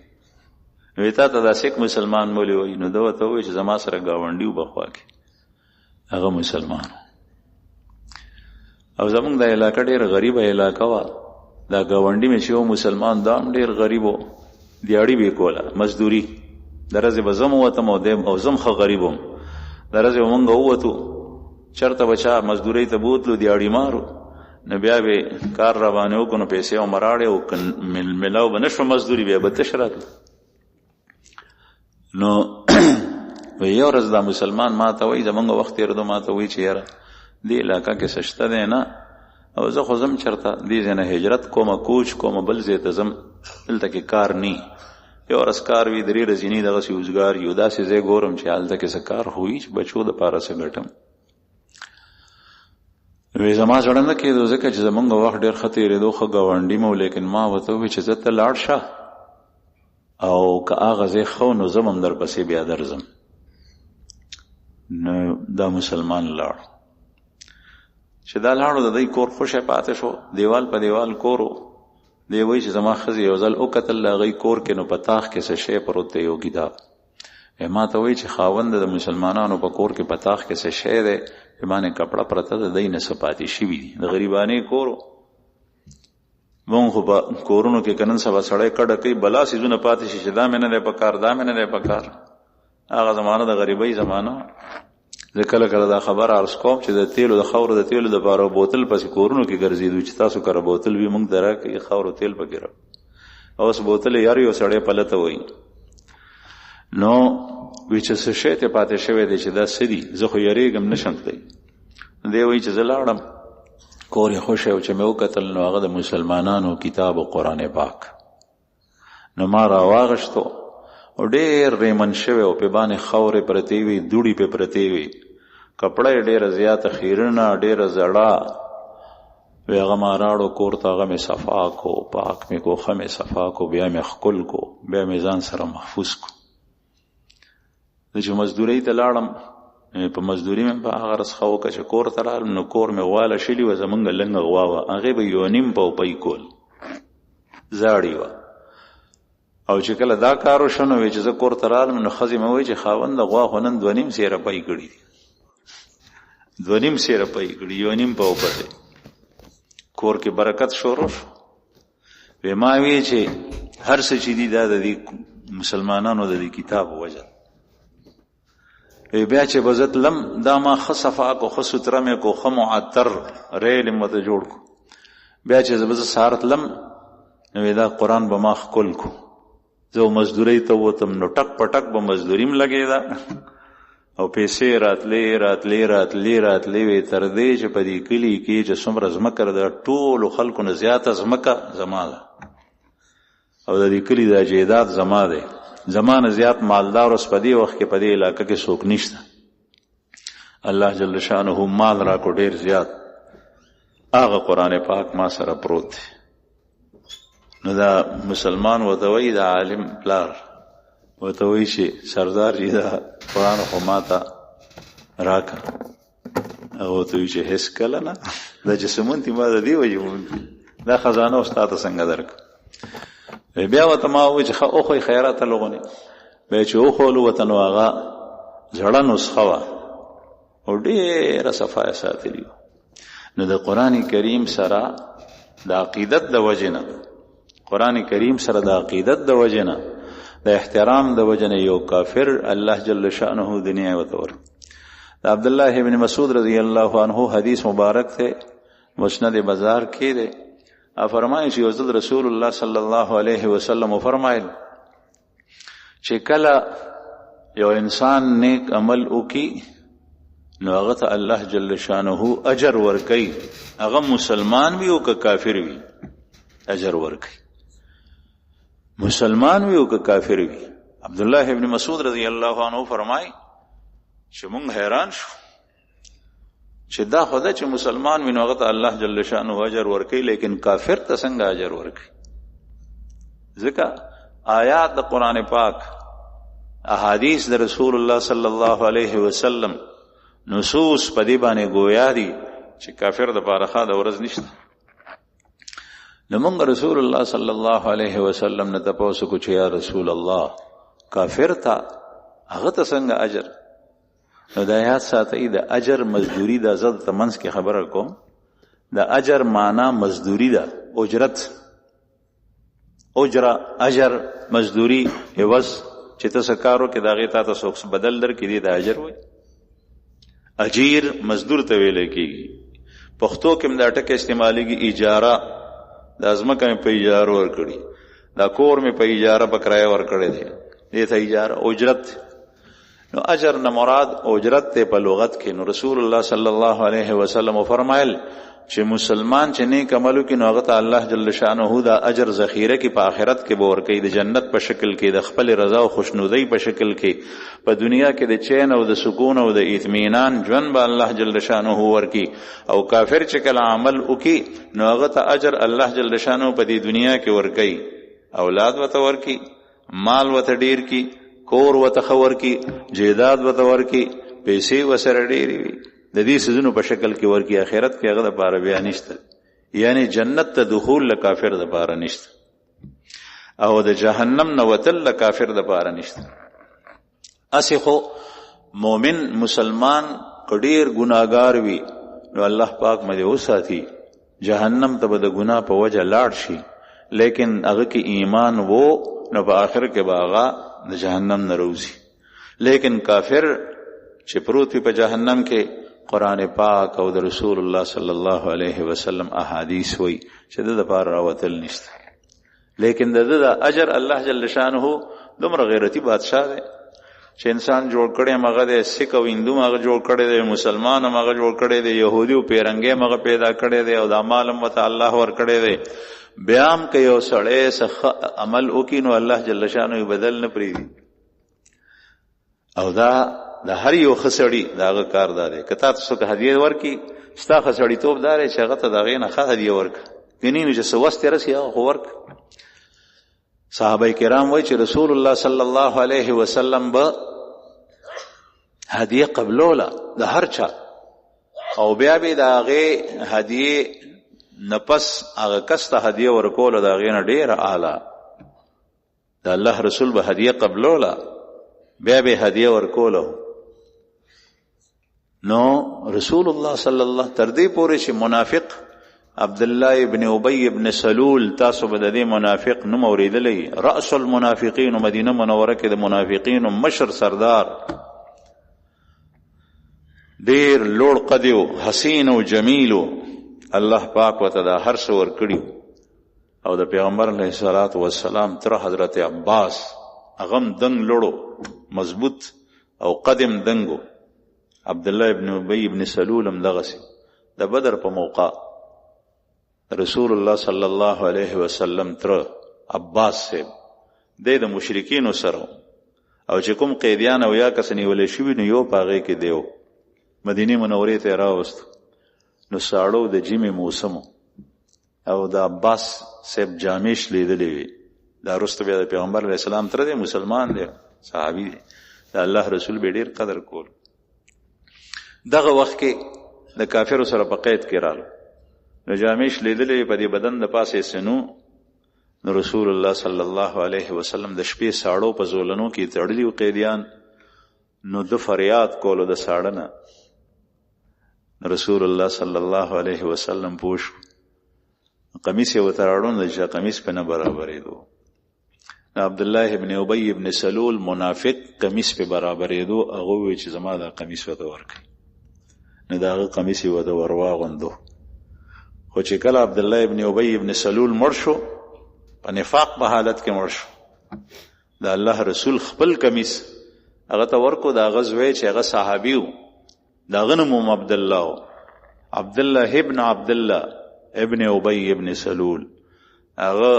ویتا ته دا سکھ مسلمان مولي وي نو دوه ته وي چې زما سره گاونډي وبخوا کې هغه مسلمان او زمونږ د علاقه ډېر غریب علاقه وا دا گاونډي مې چې مسلمان دام ډېر غریبو دیاړي به کوله مزدوري درځه بزم وته مو دیم او زم خو غریبم درځه مونږ وته چرته بچا مزدوري ته بوتلو دیاړي مارو نو بیا به کار روانه وکړو پیسې او مراړې او ملاو بنشو مزدوري بیا به تشرات نو یو ورځ دا مسلمان ما ته وایي زمونږ وخت یې ردو ما ته وایي چې یاره دی علاقه کې سشته دی نه او زه خو زم چرته دې ځای نه هجرت کوم کوچ کوم بل ځای ته ځم دلته کې کار نی یو ورځ کار وي درې ورځې نی دغسې اوزګار یو داسې ځای ګورم چې هلته کې څه کار وي چې بچو دپاره څه ګټم وی زما زړه نه کېدو ځکه چې زمونږ وخت ډېر ښه تېرېدو ښه ګاونډي مو لیکن ما ورته وویل چې زه ته لاړ شه او که هغه ځای ښه نو زه هم درپسې بیا درځم نو دا مسلمان لاړ چې دا لاړو د دوی کور خوشه پاتې شو دیوال په دیوال کورو دی وایي چې زما ښځې یو ځل وکتل د هغوی کور کې نو په تاخ کې څه شی پروت دی یو ګیداب ما ته وایي چې خاوند د مسلمانانو په کور کې په تاخ کې څه شی دی باندې کپړه پرته د دوی نه څه پاتې شوي دي د غریبانې کورو مونږ خو په کورونو کې که نن سبا سړی کډه کوي بلا څیزونه پاتې شي چې دا مې نه دی پکار دا مې نه دی پکار هغه زمانه د غریبۍ زمانه زه کله کله دا خبر عرض کوم چې د تیلو د خاورو د تیلو دپاره بوتل پسې کورونو کې ګرځېدو چې تاسو کره بوتل وي موږ ته راکړئ خاورو تیل پکې را اوس بوتل یار یو سړی پلته وایي نو وی چې څه شی ته پاتې شوی دی چې دا څه دي زه خو یریږم نشم تللی دی وایي چې زه لاړم کور یې خوښ و چې مې وکتل نو هغه د مسلمانانو کتاب و قرآن پاک نو ما راواغشتو او ډېر ریمن شوی او پې باندې خاورې پرتې وي دوړې پې پرتې وي کپړه ډیره زیاته خیرنه ډیره زړه وی هغه ما راړو کور ته، هغه مې صفا کو، پاک مې کو، ښه مې صفا کو، بیا مې ښکل کو، بیا مې ځان سره محفوظ کو. زه چې مزدورۍ ته لاړم په مزدوري مې په هغه رس ښه وکړه چې کور ته رالم نو کور مې غواله شلي وه، زمونږ لنګه غوا وه، هغې به یو نیم پوپی کول، زاړې وه. او چې کله دا کار وشو نو چې زه کور ته رالم نو ښځې مې وایي چې خاونده غوا خو نن 2.5 سیره پی کړي دي، 2.5 سیره پی کړي، یو نیم پوپه دی. کور کې برکت شروع شو. وی ما وی چې هر څه چې دي دا د دې مسلمانانو د دې کتاب وجه. بیا چې بزت لم دا ما ښه صفا کو، ښه ستره مې کو، ښه معطر ریل مې ورته جوړ کو. بیا چې زه سهار تلم نو دا قرآن به ما ښکل کو. زه مزدورۍ ته وتم نو ټک پټک به مزدوریم لګېده او پیسې راتلې وې تر دې چې په دې کلي کې چې څومره ځمکه د ټولو خلکو نه زیاته ځمکه زما ده او د دې کلي دا جیداد زما دی. زما نه زیات مالدار اوس په دې وخت کې په دې علاقه کې څوک نشته. الله جل شانه مال را کو ډېر زیات. هغه قرآن پاک ما سره پروت دی. نو دا مسلمان ورته وایي د عالم پلار ورته وایي چې سردار جي دا قرآن خو ما ته راکړه. هغه ورته وایي چې هېڅ کله نه، دا چې څه مونتي ما د دې وجې مونتي، دا خزانه اوس تا ته څنګه درکړه. بیا ورته ما وایي چې ښه وښوئ خیرات لغونې. بیا چې وښولو ورته نو هغه زړه نسخه وه او ډېره صفا یې ساتلي وه. نو د قرآن کریم سره د عقیدت د وجې نه، قرآن کریم سره د عقیدت د وجې نه، د احترام د وجه نه یو کافر الله جل شأنه دنیا ورته ورکړي. د عبدالله ابن مسعود رضی الله عنه حدیث مبارک ته مسند بازار کې دی. فرمایي چې یو ځل رسول الله صلی الله علیه وسلم فرمایل چې کله یو انسان نیک عمل وکي نو هغه ته الله جل شأنه اجر ورکوي، هغه مسلمان وي او که کافر وي اجر ورکوي، مسلمان وي او که کافر وي. عبدالله ابن مسعود رضی الله عنه فرمایي چې مونږ حیران شو چې دا خو ده چې مسلمان وي نو هغه ته الله جل شأنه اجر ورکوي، لیکن کافر ته څنګه اجر ورکوي؟ ځکه آیات د قرآن پاک، احادیث د رسول الله صلی الله علیه وسلم، نصوص په دې باندې گویا دي چې کافر د پاره ښه د ورځ نشته. نو موږ رسول الله صلی الله علیه وسلم نه تپوس کو چې یا رسول الله کافر ته هغه ته څنګه اجر؟ نو د آیات ساتي د اجر مزدوری د زړه تمنس کې خبره کوم. د اجر معنا مزدوری ده، اجرت، اجره، اجر، مزدوری، عوض چې تاسو کارو کې داغه تا څوک بدل در کې دی د اجر وي. اجیر مزدور ته ویل کېږي. پښتو کې دا ټکه استعمالېږي اجاره، د ازمکه مې په اجاره ورکړي، دا کور مې په اجاره په کرایه ورکړی دی، دې ته اجاره اجرت. نو اجر نه مراد اجرت ته په لغت کې. نو رسول الله صلی الله علیه وسلم فرمایل چې مسلمان چې نیک عمل وکړي نو هغه ته الله جل شانه دا اجر ذخیره کې په آخرت کې به ورکوي، د جنت په شکل کې، د خپل رضا او خوشنودۍ په شکل کې. په دنیا کې د چین او د سکون او د اطمینان ژوند به الله جل شانه ورکي. او کافر چې کله عمل وکړي نو هغه ته اجر الله جل شانه په دې دنیا کې ورکوي، اولاد ورته ورکي، مال ورته ډیر کی، کور ورته ښه ورکي، جیداد ورته ورکي، پیسې ورسره ډېرې وي، د دې څیزونو په شکل کې ورکي. آخرت کې هغه دپاره بیا نشته، یعنی جنت ته دخول له کافر دپاره نشته او د جهنم نه وتل له کافر دپاره نشته. اسې خو مومن مسلمان که ډېر ګناهګار وي نو الله پاک مې وساتي، جهنم ته به د ګناه په وجه لاړ شي، لیکن هغه کې ایمان وو نو په آخر کې به هغه د جهنم نه روزي. لیکن کافر چې پروت وي په جهنم کې، قرآن پاک او د رسول الله صلی الله علیه وسلم احادیث وی چې د لپاره راوتل نشته. لیکن د اجر الله جل شانه دومره غیرتی بادشاہ دی چې انسان جوړ کړي مغه د سکه او هندو مغه جوړ کړي دی، مسلمان مغه جوړ کړي دی، يهودي او پیرنګي مغه پیدا کړي دی، او د عمل مت الله ور کړي دی. بیام کوي او سړی سخ عمل وکي نو الله جل شانه بدل نه پریږي. او دا د هر یو خسړی داغه کار دی که تا څوک هدیه ورکي ستا خسړی توپ دار چې هغه ته دغه نه ښه هدیه ورک کني نو چې سوست رسي هغه ورک. صحابه کرام وایي چې رسول الله صلی الله علیه وسلم به هدیه قبلوله د هر چا او بیا به د هغه هدیه نفس هغه کس ته هدیه ورکوله د هغې نه ډېره اعلی د الله رسول به هدیه قبلوله بیا به هدیه ورکوله. نو رسول الله صلی الله تر دې پورې چې منافق عبدالله ابن ابی ابن سلول تاسو به د دې منافق نوم اورېدلی رأس المنافقین مدینه منوره کې د منافقینو مشر سردار ډېر لوړ قدیو حسین او جمیلو الله پاک وته دا هر څه ورکړي او د پیغمبر علیه الصلاۃ والسلام تر حضرت عباس اغم دنګ لړو مضبوط او قدم دنګو عبدالله ابن ابی ابن سلول هم دغسې د بدر په موقع رسول الله صلی الله علیه وسلم تر عباس صاحب د مشرکینو سره او چې کوم قیدیان او یا کس نیولې شوي نو یو په هغې کې دیو مدینه منورې ته راوست نو ساړو د جیمې موسمو او د عباس صاحب جامې شلیدلې وي دا وروسته بیا د پیغمبر علیه السلام تر دی مسلمان دی صحابي دی د الله رسول به ډېر قدر کول. دغه وخت کې د کافرو سره په قید کې رالو نو جامې شلیدلې په دې بدن د پاسې سنو نو رسول الله صلی الله علیه وسلم د شپې ساړو په زولنو کې تړلي و قیدیان نو د فریاد کولو د ساړه نه رسول الله صلی الله علیه وسلم پوش قمیص یې ورته راوړون چې قمیص په نه برابرېدو عبدالله ابن ابی ابن سلول منافق قمیص په برابرېدو هغه وی چې زما دا قمیص ورته ورکړي نو د هغه قمیص یې ورته ورواغوندو خو چې کله عبدالله ابن ابی ابن سلول مړ شو په نفاق په حالت کې مړ شو د الله رسول خپل قمیص هغه ته ورکو د هغه زوی چې هغه صحابي و د هغه نوم عبدالله ابن عبدالله ابن ابی ابن سلول هغه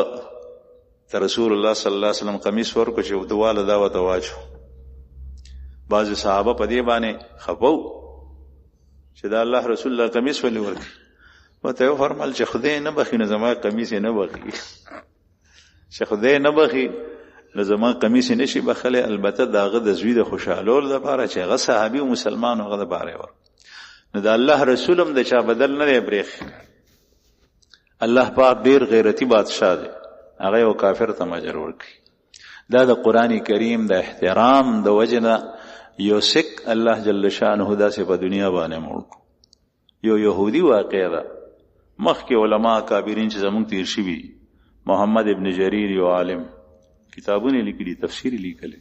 ته رسول الله صلی الله علیه وسلم قمیص ورکو چې دواله دا ورته واچو. بعضې صحابه په دې باندې خفو چې د الله رسول الله قمیص ولې ورکړي ورته یې وفرمایل چې خدای نه بخي نو زما قمیص یې نه بخي چې خدای نه بخي نو زما قمیص یې نشي بخلی البته د هغه د زوی د خوشحالولو دپاره چې هغه صحابي او مسلمان هغه دپاره یې ورکړي نو د الله رسول هم د چا بدل نه دی برېښي. الله پاک ډېر غیرتي بادشاه دی هغه یو کافر ته مجر ورکړي. دا د قرآن کریم د احترام د وجې نه یو سک الله جل شانه داسې په دنیا باندې موړ یو یهودي واقع ده مخکې علما کابرین چې زمونږ تیر شوي محمد ابن جریر یو عالم کتابونه لیکلي تفسیر لیکلی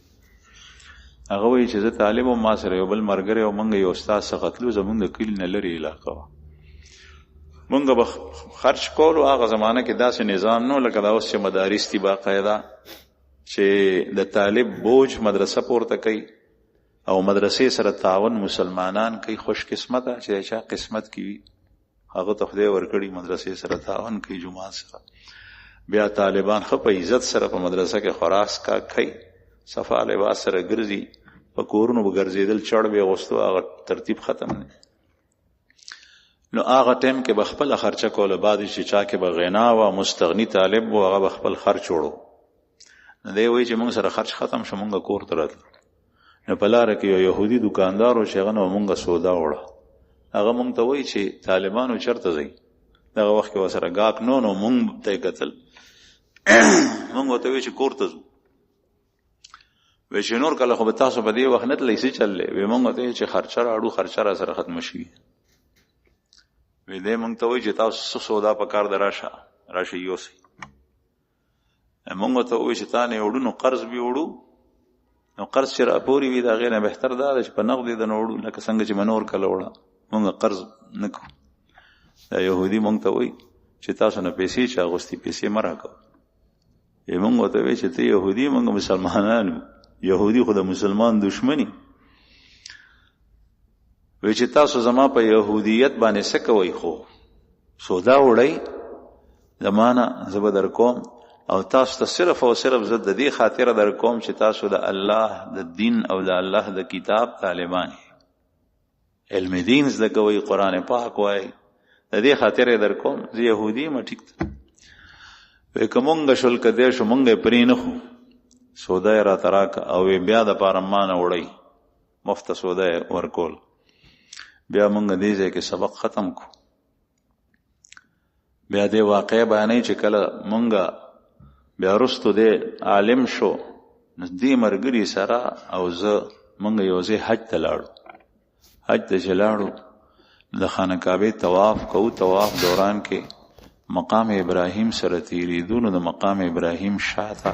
هغه وایي چې زه طالب وم ما سره یو بل ملګری او موږ یو استاد څخه تلو زمونږ د کلي نه لرې علاقه وه موږ به خرچ کولو هغه زمانه کې داسې نظام نو لکه دا اوس چې مدارس دي باقاعده چې د طالب بوج مدرسه پورته کوي او مدرسې سره تعاون مسلمانان کوي خوش قسمته چې چا قسمت کې وي هغه ته خدای ورکړي مدرسې سره تعاون کوي جماعت سره بیا طالبان خو په عزت سره په مدرسه کې خوراس کا کوي صفا لباس سره ګرځي په کورونو به ګرځېدل چړ به اغوستو هغه ترتیب ختم نه نو هغه ټایم کې به خپله خرچه کوله بعد چې چا کې به غنا و مستغني طالب و هغه به خپل خرچ وړو نو دی وایي چې موږ سره خرچ ختم شو موږ کور ته راتلو نو په لاره کې یو یهودي دکاندار و چې هغه نه موږ سودا وړه هغه موږ ته وایي چې طالبانو چېرته ځئ دغه وخت کې ورسره ګاک نو موږ ته یې کتل موږ ورته وایي چې کور ته ځو وایي چې نور کله خو به تاسو په دې وخت نه تلئ څه چللی وایي موږ ورته وایي چې خرچه راوړو خرچه را سره ختمه شوي وایي دی موږ ته وایي چې تاسو څه سودا په کار ده راشه یوسئ موږ ورته وایي چې تا نه یې وړو نو قرض به وړو نو قرض چې راپورې وي د هغې نه بهتر دا ده چې په نغد یې درنه وړو لکه څنګه چې به نور کله وړه موږ قرض نه کوو دا یهودي موږ ته وایي چې تاسو نه پیسې چې اغوستي پیسې مه راکوه موږ ورته وایي چې ته یهودي موږ مسلمانان یو یهودي خو د مسلمان دشمني وایي چې تاسو زما په یهودیت باندې څه کوئ خو سودا وړئ زما نه زه به در کوم او تاسو ته صرف او صرف زه د دې خاطر در کوم چې تاسو د الله د دین او د الله د کتاب طالبان علم دین زده کوئ، قرآن پاک وایي، د دې خاطر در کوم. زه یهودي یم ټیک ده، وی که مونږ شل کدی شو مونږ پرې نه خو سودا را تراک او بیا د پاره مان وړي مفت سودا ورکول. بیا مونږ دې ځای کې سبق ختم کو. بیا دې واقع بیانې چې کله مونږ بیا رستو دې عالم شو دې مرګري سره او زه مونږ یو ځای حج ته لاړو. حج ته چې لاړو د خانه کعبه طواف کوو. طواف دوران کې مقام ابراهیم سره تیریدو، نو د مقام ابراهیم شاته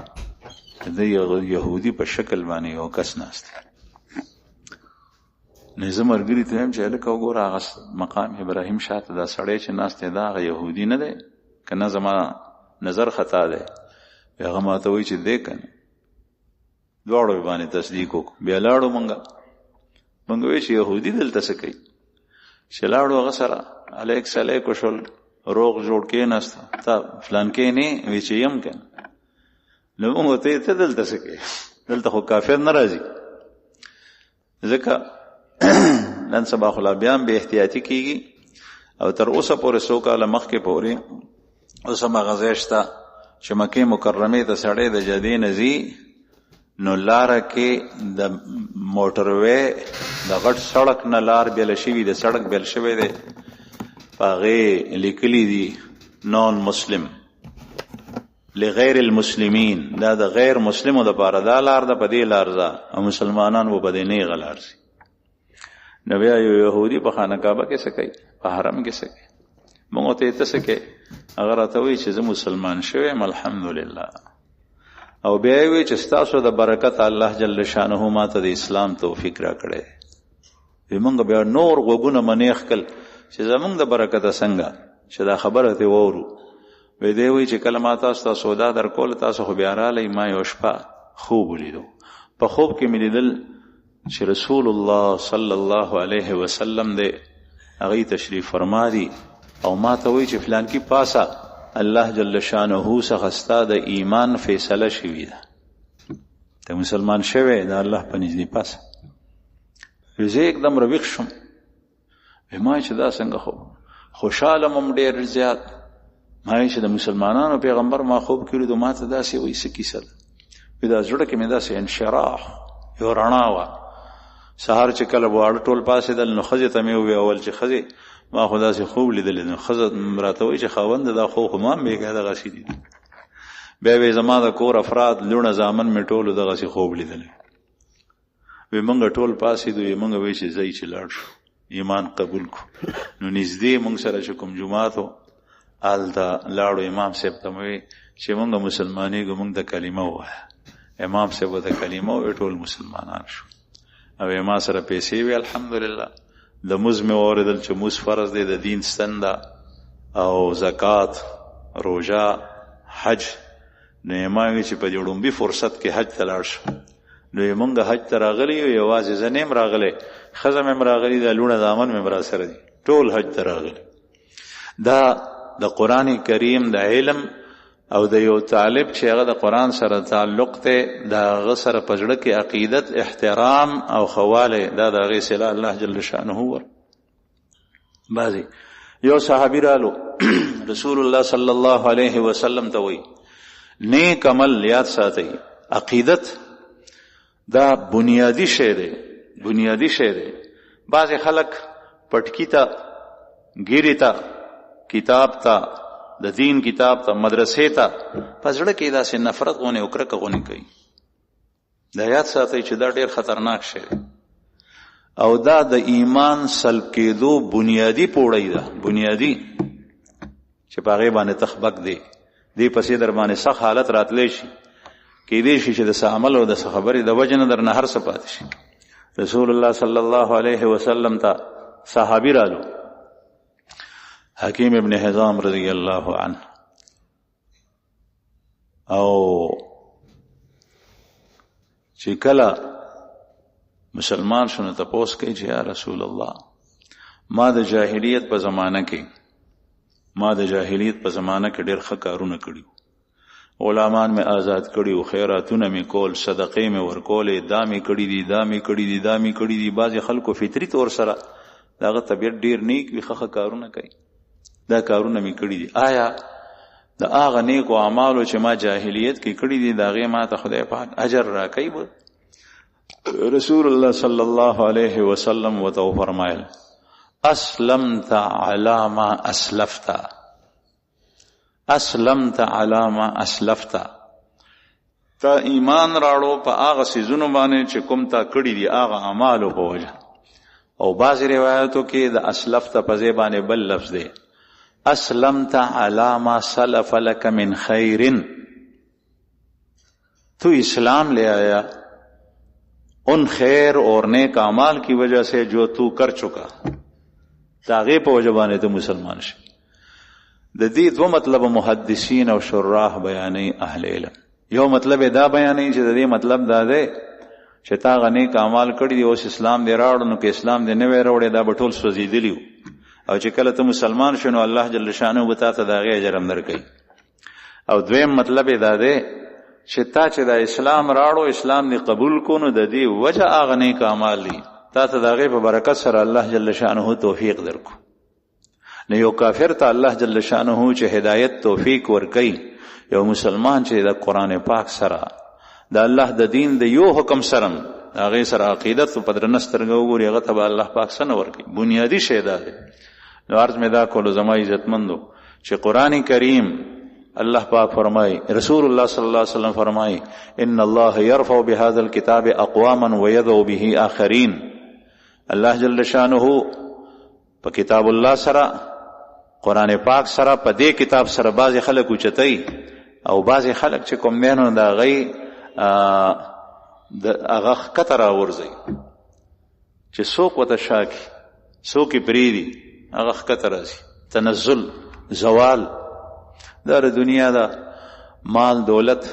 د یهودي په شکل باندې یو کس ناست. نظم مرګري ته هم چې لکه وګوره هغه مقام ابراهیم شاته دا سړی چې ناست دی دا هغه یهودي نه دی که نه زما نظر خطا دی؟ هغه ماته وایي چې دی که نه. دواړو باندې تصدیق وکړو. بیا لاړو مونږ وایي چې یهودي دلته څه کوي؟ چې لاړو هغه سره الیک سلیک وشول، روغ جوړ کې نسته تا فلان کې نه وی چې یم کنه. نو موږ ته دلته څه کوي؟ دلته خو کافر نه راځي. ځکه نن سبا خو بیا به احتیاطي کیږي او تر اوسه پورې څو کاله مخکې پورې اوس هم هغه ځای شته چې مکې مکرمې ته سړی د جدې نه ځي نو لاره کې د موټروی د غټ سړک نه لار بیل شوي، د سړک بیل شوی دی، هغې لیکلي دي نون مسلم لغیر المسلمین، دا د غیر مسلمو دپاره دا لار ده، په دې لار ځه، او مسلمانان به په دې نیغه لار ځي. نو بیا یو یهودي په خانه کعبه کې څه کوي؟ په حرم کې څه کوي؟ موږ ته ته څه کوي؟ هغه راته وایي چې زه مسلمان شوی یم الحمدلله. او بیا یې وایي چې ستاسو د برکت الله جل شانه ما ته د اسلام توفیق را کړی. موږ بیا نور غوږونه منیخ کړل چې زمونږ د برکته څنګه چې دا خبره ته وورو. وی دی وی چې کله ما تاسو ته سودا در کول تاسو خو بیا رالی، ما یو شپه خوب ولیدو. په خوب کې مې لیدل چې رسول الله صلی الله علیه وسلم دی هغه تشریف فرما دی او ما ته وی چې فلان کی پاسه الله جل شانه څخه ستا د ایمان فیصله شوی ده، ته مسلمان شوی د الله په نږدې پاسه. زه एकदम رویښ شم. ما چې دا څنګه خو خوشاله مم ډېر زیات. ما چې د مسلمانانو پیغمبر ما خوب کړی، ما ته داسې وایي څه کیسه ده؟ دا زړه کې مې داسې انشراح یو رڼا وه. سهار چې کله واړه ټول پاڅېدل نو ښځې ته مې وویل اول چې ښځې ما خو داسې خوب لیدلی. نو ښځه راته وایي چې خاوند دا خو ما هم بېګا دغسې دي. بیا وی زما د کور افراد لوڼه زامن مې ټولو دغسې خوب لیدلی. وی موږ ټول پاڅېدو، وی موږ وایي چې ځئ چې لاړ شو ایمان قبول کو. نو نږدې موږ سره چې کوم جماعت و هلته لاړو. امام صاحب ته مې چې موږ مسلمانېږو موږ د کلمه ووایه. امام صاحب د کلمه ووایه ټول مسلمانان شو. او ما سره پیسې وی الحمدلله. د مز مې واورېدل چې مز فرض دی، د دین ستن ده، او زکات، روژه، حج. نو ما وی چې په دې ړومبي فرصت کې حج ته لاړ شو. نو موږ حج ته راغلی یو، یوازې زه نه یم راغلی، ښځه مې هم راغلي ده، لوڼه زامن مې هم راسره دي، ټول حج ته راغلي. دا د قرآن کریم د علم او د یو طالب چې هغه د قرآن سره تعلق ته د هغه سره په زړه کې عقیدت، احترام او خواله، دا د هغې صله الله جل شانه ور. بعضې یو صحابي رالو رسول الله صلی الله علیه وسلم ته وایي نیک عمل یاد ساتئ، عقیدت دا بنیادی شی دی، بنیادی شی دی. بعضې خلک پټکی ته، ګیرې ته، کتاب ته، د دین کتاب ته، مدرسې ته په زړه کې داسې نفرت غونې او کرکه غونې کوي. دا یاد ساتئ چې دا ډېر خطرناک شی دی او دا د ایمان سلب کېدو بنیادی پوړی ده، بنیادی چې په هغې باندې تخبک دی. دې پسې در باندې سخت حالت راتلی شي، کېدی شي چې د څه عمل او د څه خبرې د وجې نه در نه هر څه پاتې شي. رسول الله صلی الله علیه وسلم ته صحابي رالو، حکیم ابن حزام رضی الله عنه، او چې کله مسلمان شونه تپوس کوي چې یا رسول الله ما د جاهلیت په زمانه کې ډېر ښه کارونه کړي غلامان میں آزاد کړي او خیراتونه می کول، صدقې می ورکولې، دا می کړي دي، دا می کړي دي، دا می کړي دي. بعضې خلکو فطري طور سره داغه طبیعت ډیر نیک وي، ښه کارونه کوي، دا کارونه می کړي دي. آیا د هغه نیکو اعمالو چې ما جاهلیت کې کړي دي د هغې ما ته خدای پاک اجر راکوي به؟ رسول الله صلی الله علیه وسلم ورته وفرمایل اسلمت علی ما اسلفت، اسلمت علی ما اسلفت، تا ایمان راړو په هغه څیزونو باندې چې کوم تا کړي دي هغه اعمالو په وجه. او بعضې روایتو کې د اسلفت په ځای باندې بل لفظ دی، اسلمت علی ما سلف لك من خیر، تو اسلام لے آیا ان خیر اور نیک اعمال کی وجہ سے جو تو کر چکا، تاغی په وجه باندې ته مسلمان شي. د دې دوه مطلب محدثین او شراح بیانې اهل علم. یو مطلب دا بیانې چې د دې مطلب دا دی چې تا نیک اعمال کړي دي، اوس اسلام دې راوړ، نو که اسلام دې نه وی راوړی دا به ټول سوځېدلي وو، او چې کله ته مسلمان شو نو الله جل شانه به تا ته د هغې اجر هم درکوي. او دویم مطلب یې دا دی چې تا چې د اسلام راوړو، اسلام دې قبول کو، نو د دې وجه هغه نیک اعمال دي، تا ته د هغې په برکت سره الله جل شانه توفیق درکو. نو یو کافر ته الله جل شانه چې هدایت توفیق ورکوي، یو مسلمان چې د قرآن پاک سره د الله د دین د یو حکم سره هغې سره عقیدت په درنه سترګه وګوري، هغه ته به الله پاک څه نه ورکوي. بنیادي شی دا دی. نو عرض مې دا کولو زما عزتمندو چې قرآن کریم اللہ پاک فرمائی، رسول اللہ صلی اللہ علیہ وسلم فرمائی ان اللہ یرفع بهذا الكتاب اقواما ويذو به آخرین. اللہ جل شانہ په کتاب الله سره، قرآن پاک سره، په دې کتاب سره بعضې خلک اوچتوي او بعضې خلک چې کوم دی نو د هغې هغه ښکته راغورځوي چې څوک ورته شاکي، څوک یې پرېږدي، هغه ښکته راځي. تنزل، زوال، دا د دنیا دا مال دولت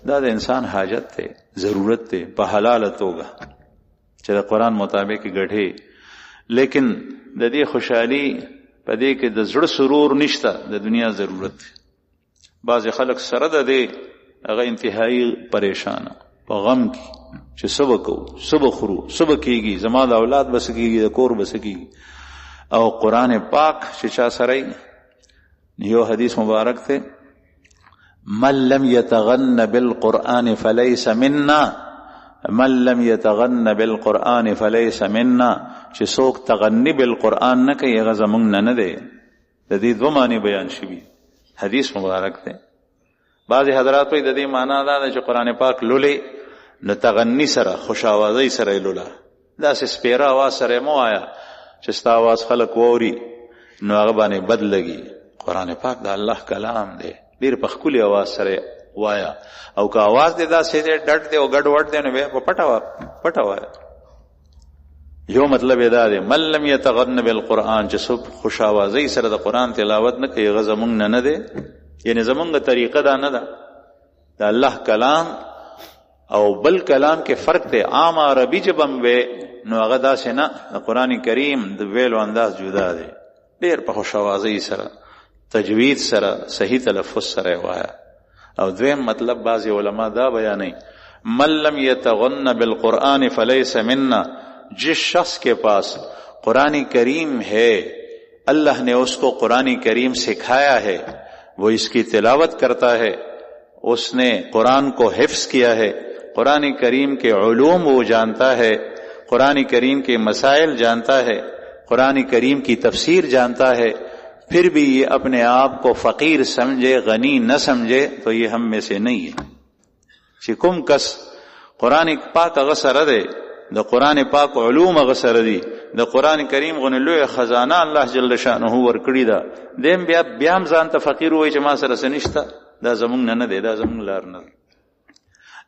دا د انسان حاجت ته، ضرورت ته په حلاله توګه چې د قرآن مطابق ګټې، لیکن د دې خوشحالي په دې کې د زړه سرور نشته، د دنیا ضرورت دی. بعضې خلک سره د دې هغه انتهایی پریشانه په غم کې چې څه به کوو، څه به خورو، څه به کېږي، زما د اولاد به څه کېږي، د کور به څه کېږي. او قرآن پاک چې چا سره یو حدیث مبارک تے من لم يتغن بالقرآن فليس منا، من لم يتغن بالقرآن فليس منا، چې څوک تغنی بالقرآن نه کوي هغه زمونږ نه دی. د دې دوه معنی بیان شوي، حدیث مبارک دی. بعضې حضرات وایي د دې معنا دا ده چې قرآن پاک لولې نو تغنی سره، خوش آوازۍ سره یې لوله، داسې سپیره آواز سره یې مه وایه چې ستا آواز خلک واوري نو هغه باندې بد لګي. قرآن پاک دا الله کلام دی، ډیر په ښکلي آواز سره وایا، او که آواز دی داسې دی ډډ دی او ګډ وډ دی نو بیا په پټه وایا. یو مطلب یې دا دی من لم یتغن بالقرآن، چې څوک خوش آوازۍ سره د قرآن تلاوت نه کوي هغه زمونږ نه دی، یعنی زمونږ طریقه دا نه ده. د الله کلام او بل کلام کې فرق دی. عام عربي ژبه هم وی نو هغه داسې نه، د قرآن کریم د ویلو انداز جدا دی، ډیر په خوش آوازۍ سره، تجوید سره، صحیح تلفظ سره وایا. او دویم مطلب بعضی علماء دا بیانوي من لم یتغن بالقرآن فلیس منا، جس شخص کے پاس قرآن کریم ہے، اللہ نے اس کو قرآن کریم سکھایا ہے، وہ اس کی تلاوت کرتا ہے، اس نے قرآن کو حفظ کیا ہے، قرآن کریم کے علوم وہ جانتا ہے، قرآن کریم کے مسائل جانتا ہے، قرآن کریم کی تفسیر جانتا ہے، پھر بھی یہ اپنے آپ کو فقیر سمجھے، غنی نہ سمجھے، تو یہ ہم میں سے نہیں ہے. چې کوم کس قرآن پاک هغه سره دی، د قرآن پاک علوم هغه سره دي، د قرآن کریم غونې لویه خزانه الله جل شانه ورکړې ده، دیم بیا هم ځان ته فقیر وایي چې ما سره څه نشته، دا زمونږ نه دی، دا زمونږ لار نه ده.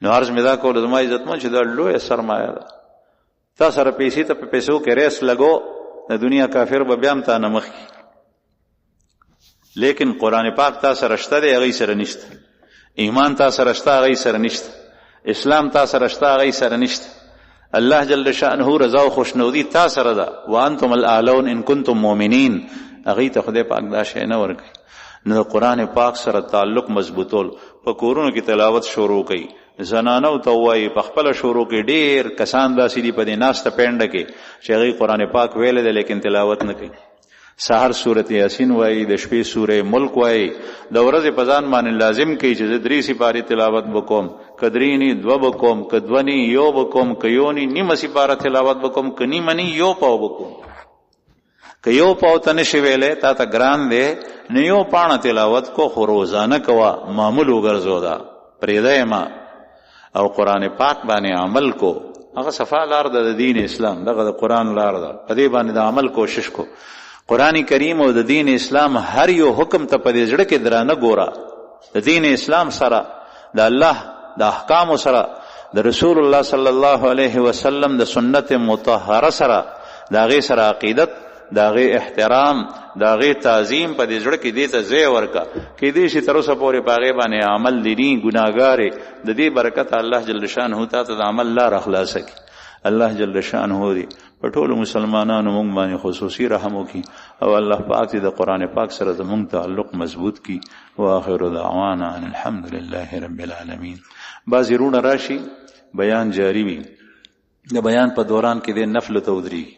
نو عرض مې دا کولو زما عزتمند چې دا لویه سرمایه ده. تا سره پیسې ته په پیسو کې ریس لګو، د دنیا کافر به بیا هم تا نه مخکي، لیکن قرآن پاک تا سره شته دی هغې سره نشته، ایمان تا سره شته هغې سره نشته، اسلام تا سره شته هغې سره نشته. الله جل شأنه رضا او خوشنودي تا سره ده، وانتم الاعلون ان کنتم مؤمنین، هغې ته خدای پاک دا شی نه ورکوي. نو قرآن پاک سره تعلق مضبوطول. په کورونو کې تلاوت شروع کړي، زنانو ته وایي په خپل شروع کې. ډیر کسان داسې دي په دې ناسته پینډه کې چې هغه قرآن پاک ویل دي لیکن تلاوت نه کوي. سحر سورۃ یاسین وایي، د شپې سورې ملک وایي، د ورځې په ځان باندې لازم کوي چې زه 3 سپارې تلاوت وکوم، کدرینی 2 وکوم، کدونی 1 وکوم، کيونی نیمه سپاره تلاوت وکوم، کني منی 1 پاو وکوم. که 1 پاو ته نشي ویلې تا ته ګران دی، نه 1 پاڼه تلاوت کو، خو روزانه کوا، معمول وګرځو دا پرېدای ما او قرآن پاک باندې عمل کو. هغه صفا لار د دین اسلام، دغه د قرآن لار ده، په دې باندې د عمل کوشش کو. قرآن کریم او د دین اسلام هر یو حکم ته په دې زړه کې درانه ګوره. د دین اسلام سره، د الله د احکام سره، د رسول الله صلی الله علیه وسلم د سنت مطهره سره، د هغې سره عقیدت، د هغې احترام، د هغې تعظیم په دې زړه کې دې ته ځای ورکه. کیدای شي تر اوسه پورې په هغې باندې عمل لري، ګناهګار، د دې برکت الله جل شانه تا ته د عمل لاره خلاصه کړي. الله جل شانه دی په ټولو مسلمانانو موږ باندې خصوصي رحم وکړي او الله پاک دې د قرآن پاک سره زموږ تعلق مضبوط کړي. واخر دعوانا ان الحمد لله رب العالمین. بعضې وروڼه راشي بیان جاری وي، د بیان په دوران کې د نفل ته ودرېږي.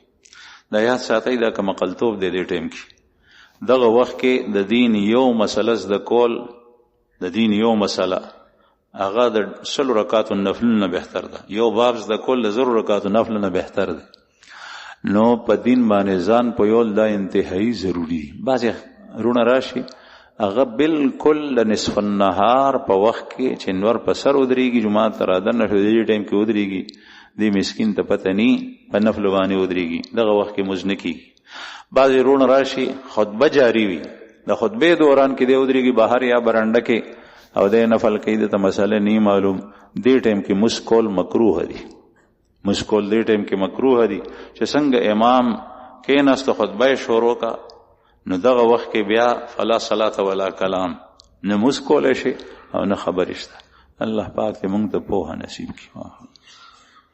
دا یاد ساتئ دا که مقلتوب دی دې ټیم کې. دغه وخت کې د دین یو مسله زده کول، د دین یو مسله هغه د 100 رکعاتو نفل نه بهتر ده. یو باب زده کول د 0 رکعاتو نفل نه بهتر ده. نو په دین باندې ځان پویول دا انتهایی ضروری دی. بعضې وروڼه راشي هغه بالکل د نصف النهار په وخت کې چې نور په سر ودرېږي، جماعت ته رادنه شو دې ټایم کې ودرېږي، دې مسکین ته پته نی په نفل باندې ودرېږي، دغه وخت کې مونځ نه کېږي. بعضې وروڼه راشي خطبه جاری وي، د خطبې دوران کې دې ودرېږي بهر یا برنډه کې او دې نفل کوي، د ته مسله نی معلوم، دې ټایم کې مونځ کول مکروه دی. مونځ کول دې ټایم کې مکروه دی چې څنګه امام کېناست خطبه شروع کا، نو دغه وخت کې بیا فلا صلات ولا کلام، نه مونځ کولی شي او نه خبرې شته. الله پاک دې موږ ته پوهه نصیب کړي.